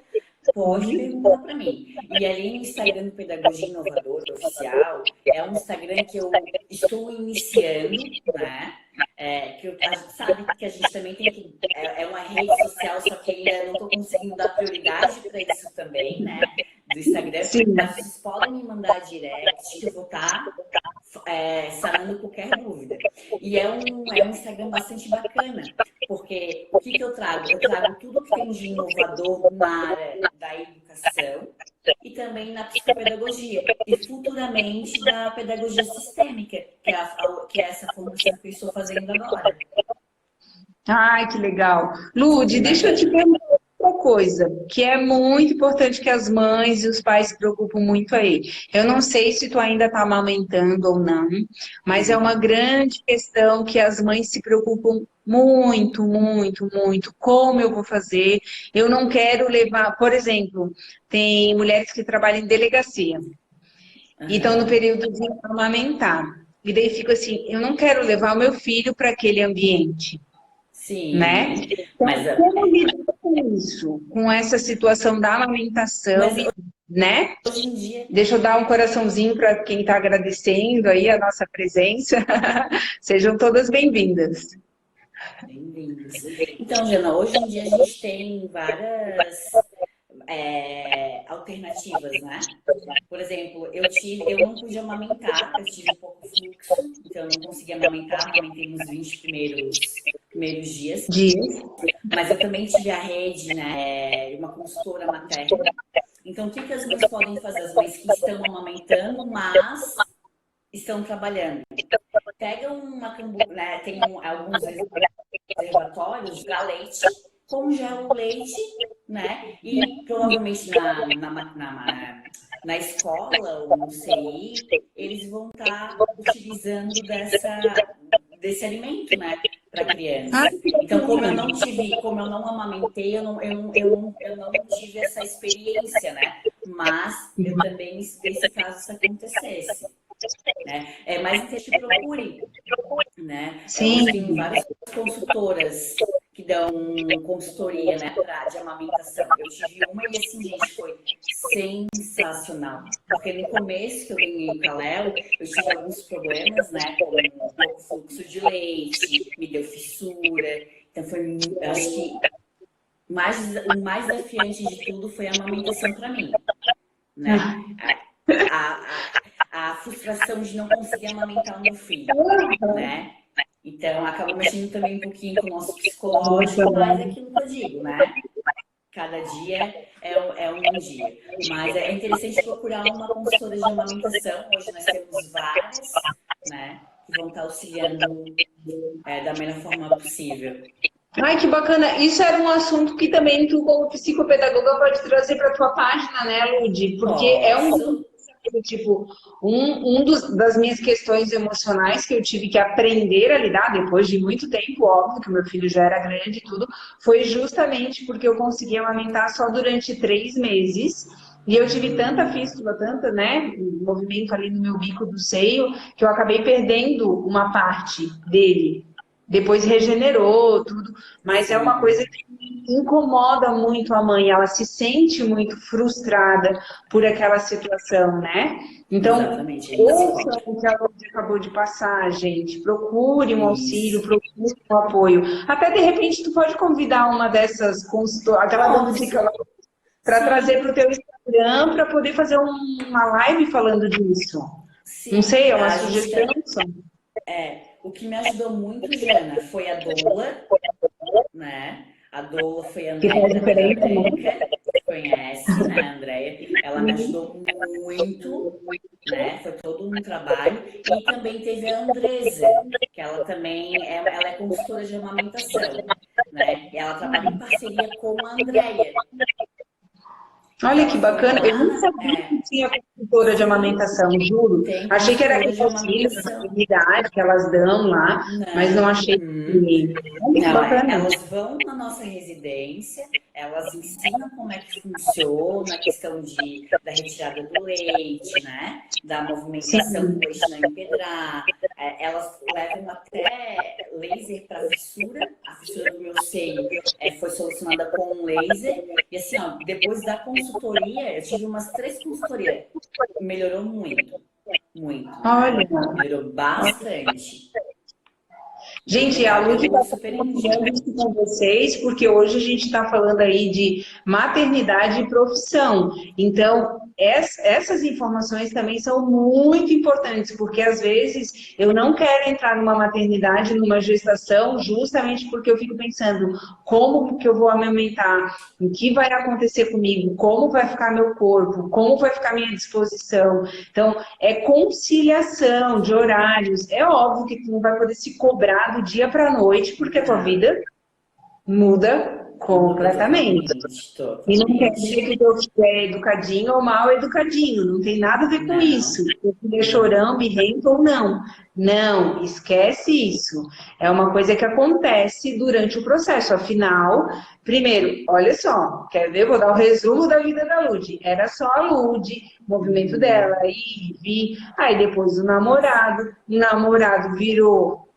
Pode perguntar para mim. E ali no Instagram do Pedagogia Inovadora Oficial, é um Instagram que eu estou iniciando, né? A gente sabe que a gente também tem que. É uma rede social, só que ainda não estou conseguindo dar prioridade para isso também, né? Do Instagram. Sim. Mas vocês podem me mandar direct, que eu vou estar sanando qualquer dúvida. E é um Instagram bastante bacana, porque o que eu trago? Eu trago tudo que tem de inovador na área da educação e também na psicopedagogia e futuramente da pedagogia sistêmica, que é essa formação que eu estou fazendo agora. Ai, que legal. Lude, Bem deixa eu te bacana. perguntar outra coisa, que é muito importante que as mães e os pais se preocupam muito aí. Eu não sei se tu ainda está amamentando ou não, mas é uma Uhum. grande questão que as mães se preocupam muito, muito, muito. Como eu vou fazer? Eu não quero levar, por exemplo, tem mulheres que trabalham em delegacia e estão no Uhum. período de amamentar. E daí fico assim, eu não quero levar o meu filho para aquele ambiente, né? Sim, Então, mas, como lidar com isso? Com essa situação da amamentação, mas né? hoje em dia. Deixa eu dar um coraçãozinho para quem está agradecendo aí a nossa presença. Sejam todas bem-vindas. Bem-vindos. Então, Jana, hoje em dia a gente tem várias alternativas, né? Por exemplo, eu não pude amamentar, eu tive um pouco fluxo, então eu não consegui amamentar, amamentei nos 20 primeiros dias. Dias. Mas eu também tive a rede, né, uma consultora materna. Então, o que as mães podem fazer? As mães que estão amamentando, mas estão trabalhando. Pega uma cambu, né, tem alguns reservatórios para leite, congela o leite, né? E provavelmente na escola ou no CI, eles vão estar utilizando desse alimento, né? Para Ah, criança. que Então, bacana. como eu não amamentei, eu não tive essa experiência, né? Mas eu também me se caso isso acontecesse. Né? É mais interessante que procure, né? Hoje tem Sim. várias consultoras que dão consultoria, né, de amamentação. Eu tive uma e assim, gente, foi sensacional. Porque no começo que eu ganhei o Caléo, eu tive alguns problemas, né, como um pouco fluxo de leite, me deu fissura. Então eu acho que o mais desafiante de tudo foi a amamentação para mim, né? A frustração de não conseguir amamentar o meu filho, né? Então, acabou mexendo também um pouquinho com o nosso psicológico, mas é aquilo que eu digo, né? Cada dia é um dia. Mas é interessante procurar uma consultora de amamentação. Hoje nós temos várias, né? Que vão estar auxiliando da melhor forma possível. Ai, que bacana. Isso era um assunto que também tu, como psicopedagoga, pode trazer para a tua página, né, Lud? Porque é Posso? tipo, das minhas questões emocionais que eu tive que aprender a lidar, depois de muito tempo, óbvio, que o meu filho já era grande e tudo, foi justamente porque eu consegui amamentar só durante 3 meses. E eu tive tanta fístula, tanta, né, movimento ali no meu bico do seio, que eu acabei perdendo uma parte dele. Depois regenerou tudo, mas é uma coisa Sim, que incomoda muito a mãe, ela se sente muito frustrada por aquela situação, né? Então, exatamente, a gente se ouçam cobra. o que a Lúcia acabou de passar, gente. Procure um auxílio, Isso. procure um apoio. Até de repente tu pode convidar uma dessas consultoras, aquela dando dica Posso? lá, para trazer Sim, para o teu Instagram para poder fazer uma live falando disso. Não sim. sei, é uma A gente sugestão só. o que me ajudou muito, Jana, foi a doula, né? A doula foi a Que Andréia faz da diferença, né? Pedobranca, que conhece, né, a Andréia? Ela me ajudou muito, né? Foi todo todo um trabalho. E também teve a Andresa, que ela também ela é consultora de amamentação, né? E ela trabalha em parceria com a Andrea. Olha que Ela foi bacana. Eu lá não sabia que tinha consultora de amamentação, juro. tem Achei que era consultora aquele de auxílio, amamentação. maternidade que elas dão lá, mas não Não. achei Uhum. que. Olha que Não, bacana. elas vão na nossa residência, elas ensinam como é que funciona a questão da retirada do leite, né? Da movimentação Sim. do leite não empedrar. Elas levam até laser para fissura. A fissura do meu seio foi solucionada com um laser. E assim, ó, depois da consultoria, eu tive umas 3 consultorias. Melhorou muito, muito, né? Olha. Melhorou bastante. Bem Gente, a legal. Lu que Eu está super compartilhando indico. isso com vocês, porque hoje a gente está falando aí de maternidade e profissão. Então, essas informações também são muito importantes, porque às vezes eu não quero entrar numa maternidade, numa gestação, justamente porque eu fico pensando como que eu vou amamentar, o que vai acontecer comigo, como vai ficar meu corpo, como vai ficar minha disposição. Então, é conciliação de horários. É óbvio que tu não vai poder se cobrar do dia para a noite, porque a tua Não, vida muda muda completamente. totalmente, E não quer dizer totalmente. que teu filho é educadinho ou mal educadinho, não tem nada a ver com Não, isso. Se o filho é não. chorão, birrento ou não. Não, esquece isso. É uma coisa que acontece durante o processo. Afinal, primeiro, olha só, quer ver? Vou dar o resumo da vida da Lud. Era só a Lud, o movimento dela, ir, vir. Aí depois o namorado virou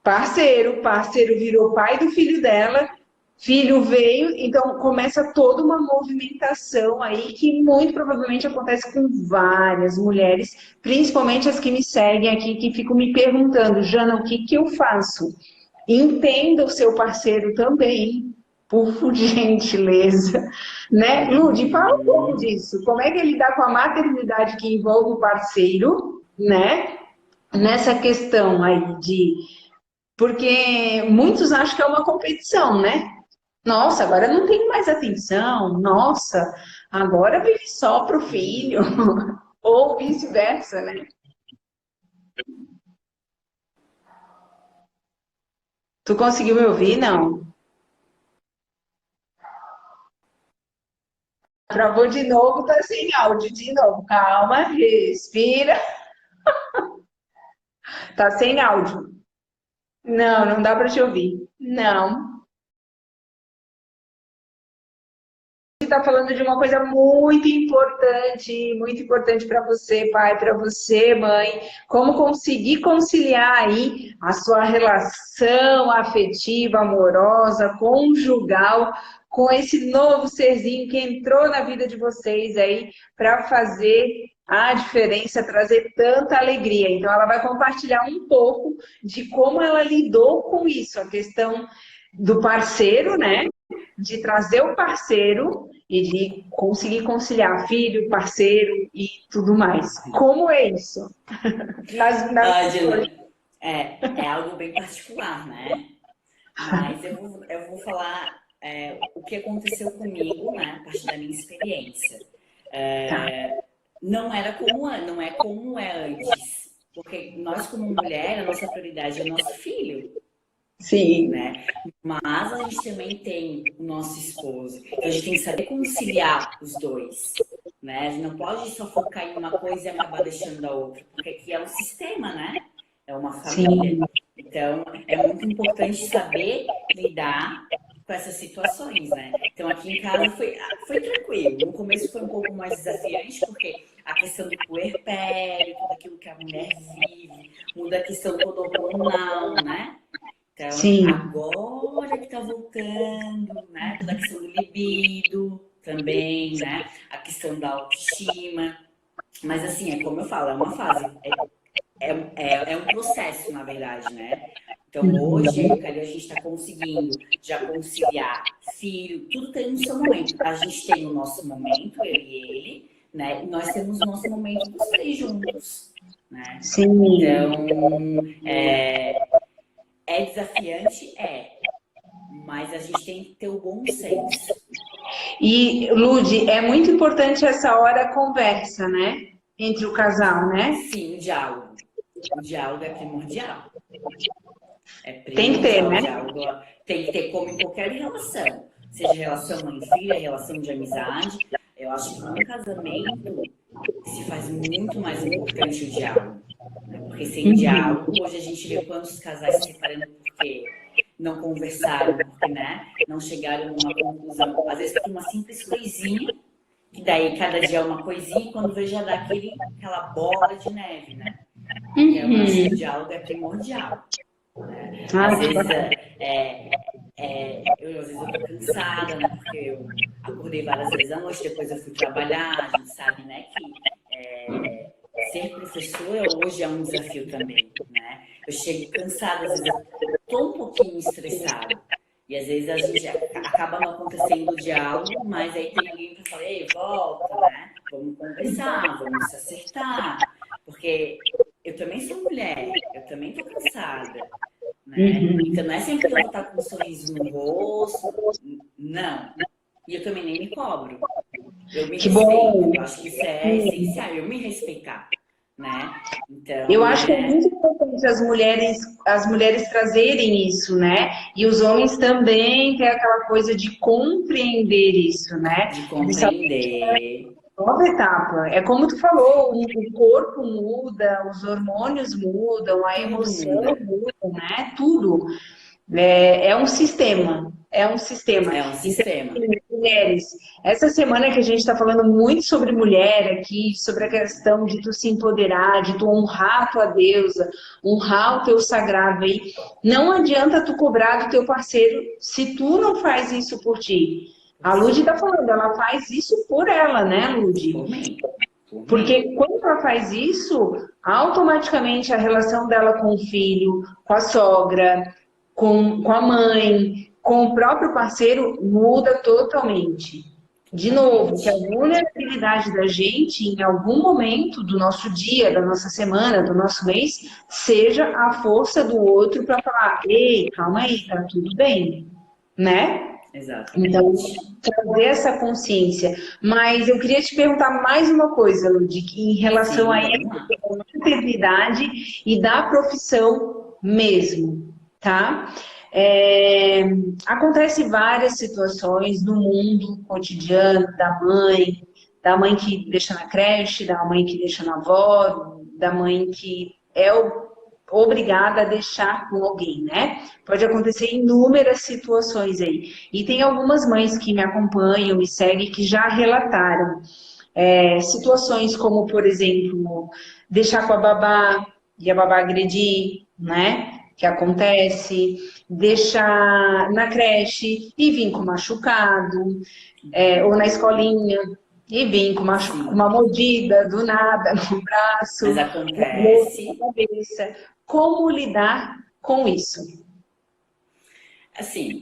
parceiro, parceiro virou pai do filho dela, filho veio, então começa toda uma movimentação aí que muito provavelmente acontece com várias mulheres, principalmente as que me seguem aqui, que ficam me perguntando, Jana, o que que eu faço? Entenda o seu parceiro também, por gentileza, né? Lud, fala um pouco Uhum. disso, como é que ele dá com a maternidade que envolve o parceiro, né? Nessa questão aí de porque muitos acham que é uma competição, né? Nossa, agora não tem mais atenção. Nossa, agora vive só pro filho. Ou vice-versa, né? Tu conseguiu me ouvir? Não. Travou de novo, tá sem áudio de novo. Calma, respira. Tá sem áudio. Não, não dá para te ouvir. Não. Está falando de uma coisa muito importante para você, pai, para você, mãe, como conseguir conciliar aí a sua relação afetiva, amorosa, conjugal, com esse novo serzinho que entrou na vida de vocês aí para fazer a diferença, trazer tanta alegria. Então, ela vai compartilhar um pouco de como ela lidou com isso, a questão do parceiro, né? De trazer o parceiro e de conseguir conciliar filho, parceiro e tudo mais. Como é isso? Diana, é algo bem particular, né? Mas eu vou falar o que aconteceu comigo, né? A partir da minha experiência. Tá. Não é como é antes. Porque nós, como mulher, a nossa prioridade é o nosso filho. Sim. Né? Mas a gente também tem o nosso esposo. Então a gente tem que saber conciliar os dois. Né? A gente não pode só focar em uma coisa e acabar deixando a outra, porque aqui é um sistema, né? É uma família. Sim. Então é muito importante saber lidar com essas situações, né? Então aqui em casa foi tranquilo. No começo foi um pouco mais desafiante, porque a questão do puerpério, tudo aquilo que a mulher vive, muda a questão toda hormonal, né? Então, Sim. agora que tá voltando, né? Toda a questão do libido também, né? A questão da autoestima. Mas assim, é como eu falo, é uma fase. É um processo, na verdade, né? Então, hoje, eu e a gente está conseguindo já conciliar filho, tudo tem no seu momento. A gente tem o nosso momento, eu e ele, né? E nós temos o nosso momento dos 3 juntos, né? Sim. Então, é desafiante? Mas a gente tem que ter o bom senso. E, Lud, é muito importante essa hora conversa, né? entre o casal, né? Sim, o diálogo. O diálogo é primordial. É Tem que ter, primordial o né? diálogo. Tem que ter como em qualquer relação. Seja relação mãe-filha, relação de amizade. Eu acho que num casamento se faz muito mais importante o diálogo. Né? Porque sem Uhum. diálogo, hoje a gente vê quantos casais se separando porque não conversaram, porque né, não chegaram numa conclusão. Às vezes por uma simples coisinha, que daí cada dia é uma coisinha, e quando vê já dá aquela bola de neve, né? Então, eu acho que o Uhum. diálogo é primordial. Né? Ai, Às que vezes, bacana. às vezes eu tô cansada, né? Porque eu acordei várias vezes à noite, depois eu fui trabalhar. A gente sabe, né, que ser professora hoje é um desafio também, né? Eu chego cansada, às vezes eu tô um pouquinho estressada. E às vezes a gente acaba não acontecendo o diálogo, mas aí tem alguém para falar, ei, volta, né? Vamos conversar, vamos se acertar. Porque eu também sou mulher, eu também tô cansada, né? Uhum. Então não é sempre que eu vou estar com um sorriso no rosto, não. E eu também nem me cobro. Eu me Que respeito. Eu bom. acho que isso é essencial, eu me respeitar, né? Eu Então acho que é é muito importante as mulheres trazerem isso, né? E os homens também ter aquela coisa de compreender isso, né? de De saber compreender. nova etapa. É como tu falou, o corpo muda, os hormônios mudam, a Tudo emoção muda. muda, né? Tudo. É um sistema. É um sistema. É um Então, sistema. assim, mulheres, essa semana que a gente está falando muito sobre mulher aqui, sobre a questão de tu se empoderar, de tu honrar a tua deusa, honrar o teu sagrado aí. Não adianta tu cobrar do teu parceiro se tu não faz isso por ti. Por A Lud si. está falando, ela faz isso por ela, né, Lud? Por mim. Por mim. Porque quando ela faz isso, automaticamente a relação dela com o filho, com a sogra, com a mãe, com o próprio parceiro muda totalmente. De novo, que a Totalmente. vulnerabilidade da gente, em algum momento do nosso dia, da nossa semana, do nosso mês, seja a força do outro para falar: ei, calma aí, tá tudo bem, né? Então, Exatamente. trazer essa consciência. Mas eu queria te perguntar mais uma coisa, Lud, que em relação a Sim, essa vamos lá. maternidade e da profissão mesmo, tá? Acontece várias situações no mundo cotidiano da mãe que deixa na creche, da mãe que deixa na avó, da mãe que é obrigada a deixar com alguém, né? Pode acontecer inúmeras situações aí. E tem algumas mães que me acompanham, me seguem, que já relataram situações como, por exemplo, deixar com a babá e a babá agredir, né? Que acontece, deixar na creche e vir com machucado, ou na escolinha e vir com uma Sim. mordida do nada no Mas braço, no rosto, acontece. na cabeça. Como lidar com isso? Assim,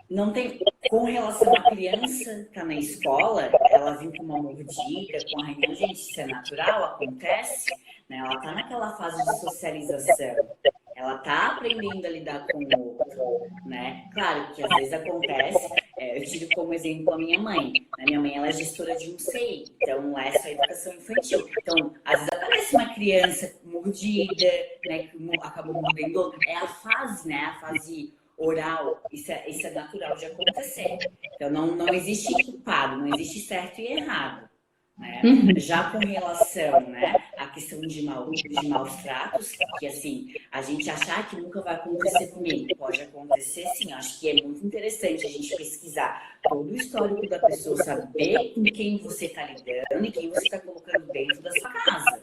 não tem. Com relação à criança que está na escola, ela viu com uma mordida, com arranhão, gente, isso é natural, acontece, né? Ela está naquela fase de socialização, ela está aprendendo a lidar com o outro, né? Claro que às vezes acontece, eu tive como exemplo a minha mãe. A minha mãe, ela é gestora de um CI, então lá é só educação infantil. Então, às vezes aparece uma criança mordida, né, que acabou mordendo outra. É a fase, né? A fase oral, isso é natural de acontecer. Então, não existe culpado, não existe certo e errado. Né? Uhum. Já com relação, né, à questão de maus tratos, que assim, a gente achar que nunca vai acontecer comigo, pode acontecer sim. Acho que é muito interessante a gente pesquisar todo o histórico da pessoa, saber com quem você está lidando e quem você está colocando dentro da sua casa.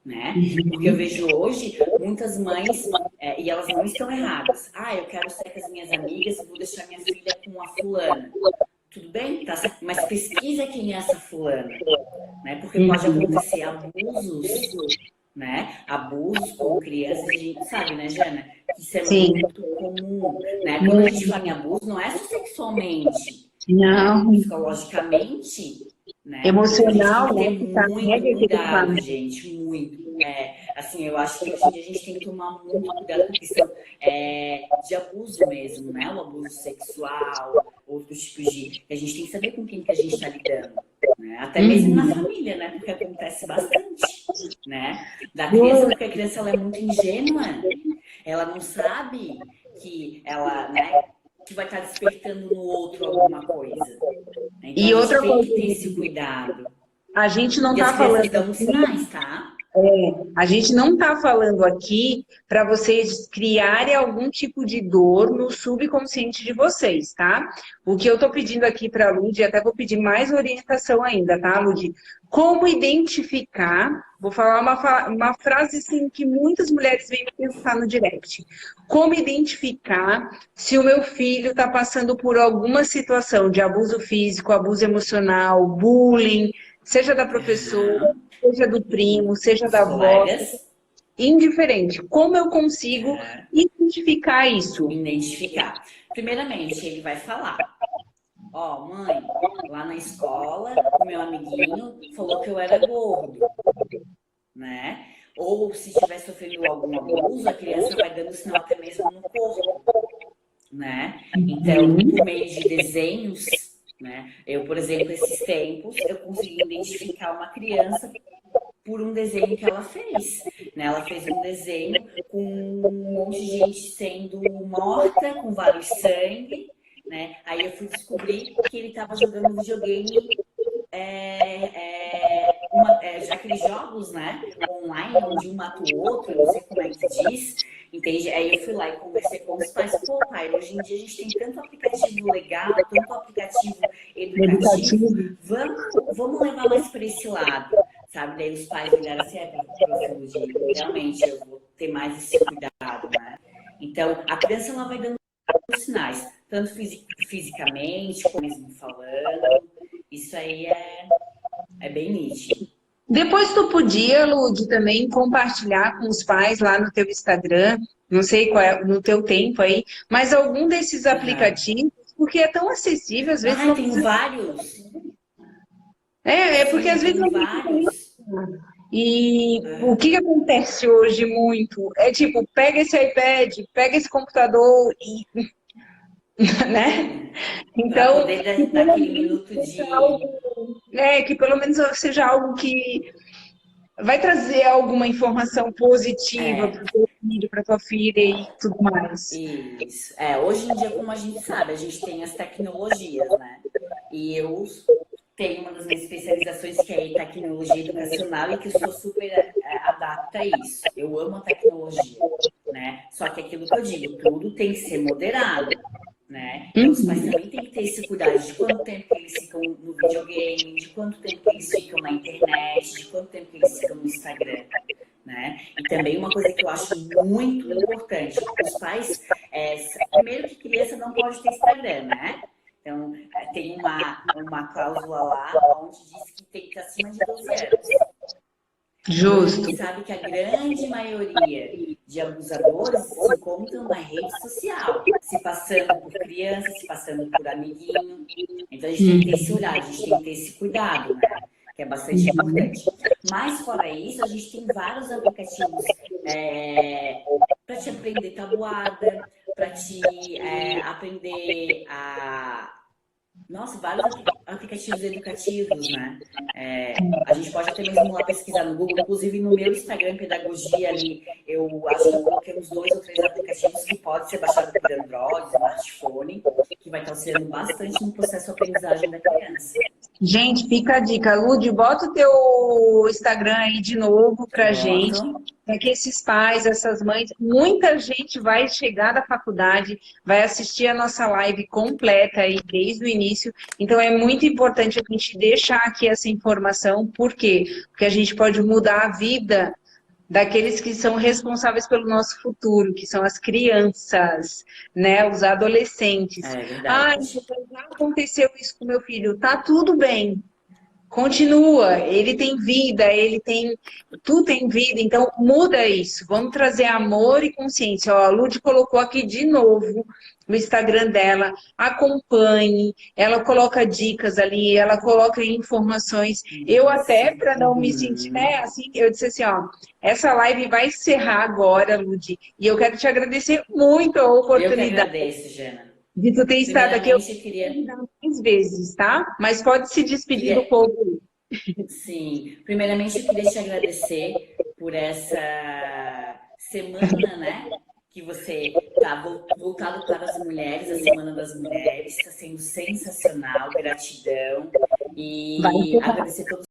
Né? Porque eu vejo hoje muitas mães, e elas não estão erradas. Ah, eu quero sair com as minhas amigas, vou deixar minha filha com a fulana. Tudo bem, tá? Mas pesquisa quem é essa fulana, né? Porque pode Uhum. acontecer abusos, né? Abusos com crianças, a gente sabe, né, Jana? Que isso é Sim. muito comum, né? Quando a gente Muito. fala em abuso, não é só sexualmente, né? Não. Psicologicamente, né? Então a gente tem Emocional, que ter né? Que muito carrega aquele cuidado, fardo. gente, muito. Assim, eu acho que hoje em dia a gente tem que tomar muito cuidado com a questão de abuso mesmo, né? O abuso sexual, outros tipos de. A gente tem que saber com quem que a gente está lidando, né? Até mesmo na família, né? Porque acontece bastante, né? Da criança, porque a criança ela é muito ingênua, ela não sabe que ela, né, que vai estar despertando no outro alguma coisa. Então E a gente outra tem coisa, que ter esse cuidado. a gente não E as está crianças falando dão aqui, sinais, tá? a gente não está falando aqui para vocês criarem algum tipo de dor no subconsciente de vocês, tá? O que eu estou pedindo aqui para a Lud, e até vou pedir mais orientação ainda, tá, Lud? Como identificar, vou falar uma frase assim que muitas mulheres vêm me perguntar no direct. Como identificar se o meu filho está passando por alguma situação de abuso físico, abuso emocional, bullying, seja da professora, Aham. seja do primo, seja Os da avó, colegas, indiferente. Como eu consigo aham, identificar isso? identificar. Primeiramente, ele vai falar. Ó, mãe, lá na escola, o meu amiguinho falou que eu era gordo, né? Ou se estiver sofrendo algum abuso, a criança vai dando sinal até mesmo no corpo, né? Então, por meio de desenhos, né? Eu, por exemplo, esses tempos, eu consegui identificar uma criança por um desenho que ela fez, né? Ela fez um desenho com um monte de gente sendo morta, com vários sangue, né? Aí eu fui descobrir que ele estava jogando videogame, aqueles jogos, né? Online, onde um mata o outro, eu não sei como é que diz, entende? Aí eu fui lá e conversei com os pais. Pô, pai, hoje em dia a gente tem tanto aplicativo legal, tanto aplicativo educativo, Educativo. vamos levar mais para esse lado, sabe? Daí os pais olharam assim, realmente eu vou ter mais esse cuidado, né? Então, a criança ela vai dando sinais, tanto fisicamente, como mesmo falando, isso aí é bem nítido. Depois tu podia, Lud, também compartilhar com os pais lá no teu Instagram, não sei qual é no teu tempo aí, mas algum desses Uhum. aplicativos, porque é tão acessível, às vezes Ai, não tenho precisa. vários. É porque Sim, às vezes tenho não precisa. vários. E o Uhum. que acontece hoje muito é tipo, pega esse iPad, pega esse computador e, né? Para Então, poder que dar pelo aquele menos minuto seja de. algo, que pelo menos seja algo que vai trazer alguma informação positiva para o É, teu filho, para tua filha e tudo mais. isso. Hoje em dia, como a gente sabe, a gente tem as tecnologias, né? E eu tenho uma das minhas especializações que é em tecnologia educacional e que eu sou super adapta a isso. Eu amo a tecnologia, né? Só que aquilo que eu digo, tudo tem que ser moderado, né? Então os pais também têm que ter esse cuidado de quanto tempo que eles ficam no videogame, de quanto tempo que eles ficam na internet, de quanto tempo que eles ficam no Instagram, né? E também uma coisa que eu acho muito importante, os pais, primeiro que criança não pode ter Instagram, né? Então, tem uma cláusula lá onde diz que tem que estar acima de 12 anos. E hoje a Justo. gente sabe que a grande maioria de abusadores se encontram na rede social, se passando por criança, se passando por amiguinho. Então a gente tem que ter esse olhar, a gente tem que ter esse cuidado, né? Que é bastante importante. Mas fora isso, a gente tem vários aplicativos para te aprender tabuada, para te aprender a nossa, vários aplicativos educativos, né? A gente pode até mesmo lá pesquisar no Google, inclusive no meu Instagram, Pedagogia, ali, eu acho que eu coloquei uns 2 ou 3 aplicativos que podem ser baixados por Android, smartphone, que vai estar auxiliando bastante no processo de aprendizagem da criança. Gente, fica a dica. Lud, bota o teu Instagram aí de novo pra gente. Boto. Para que esses pais, essas mães, muita gente vai chegar da faculdade, vai assistir a nossa live completa aí desde o início. Então é muito importante a gente deixar aqui essa informação. Por quê? Porque a gente pode mudar a vida daqueles que são responsáveis pelo nosso futuro, que são as crianças, né, os adolescentes. É Ah, verdade. já aconteceu isso com meu filho, tá tudo bem. Continua, ele tem vida, tu tem vida, então muda isso. Vamos trazer amor e consciência. Ó, a Lud colocou aqui de novo no Instagram dela, acompanhe, ela coloca dicas ali, ela coloca informações. Eu até, Isso. para não me sentir, Uhum. né, assim, eu disse assim, ó, essa live vai encerrar agora, Lud, e eu quero te agradecer muito a Eu que oportunidade. agradeço, Jana. De tu ter estado aqui, eu Primeiramente, eu queria, mais vezes, tá? Mas pode se despedir do povo. sim, primeiramente eu queria te agradecer por essa semana, né? Que você está voltado para as mulheres, a Semana das Mulheres, está sendo sensacional, gratidão Vai e agradecer todos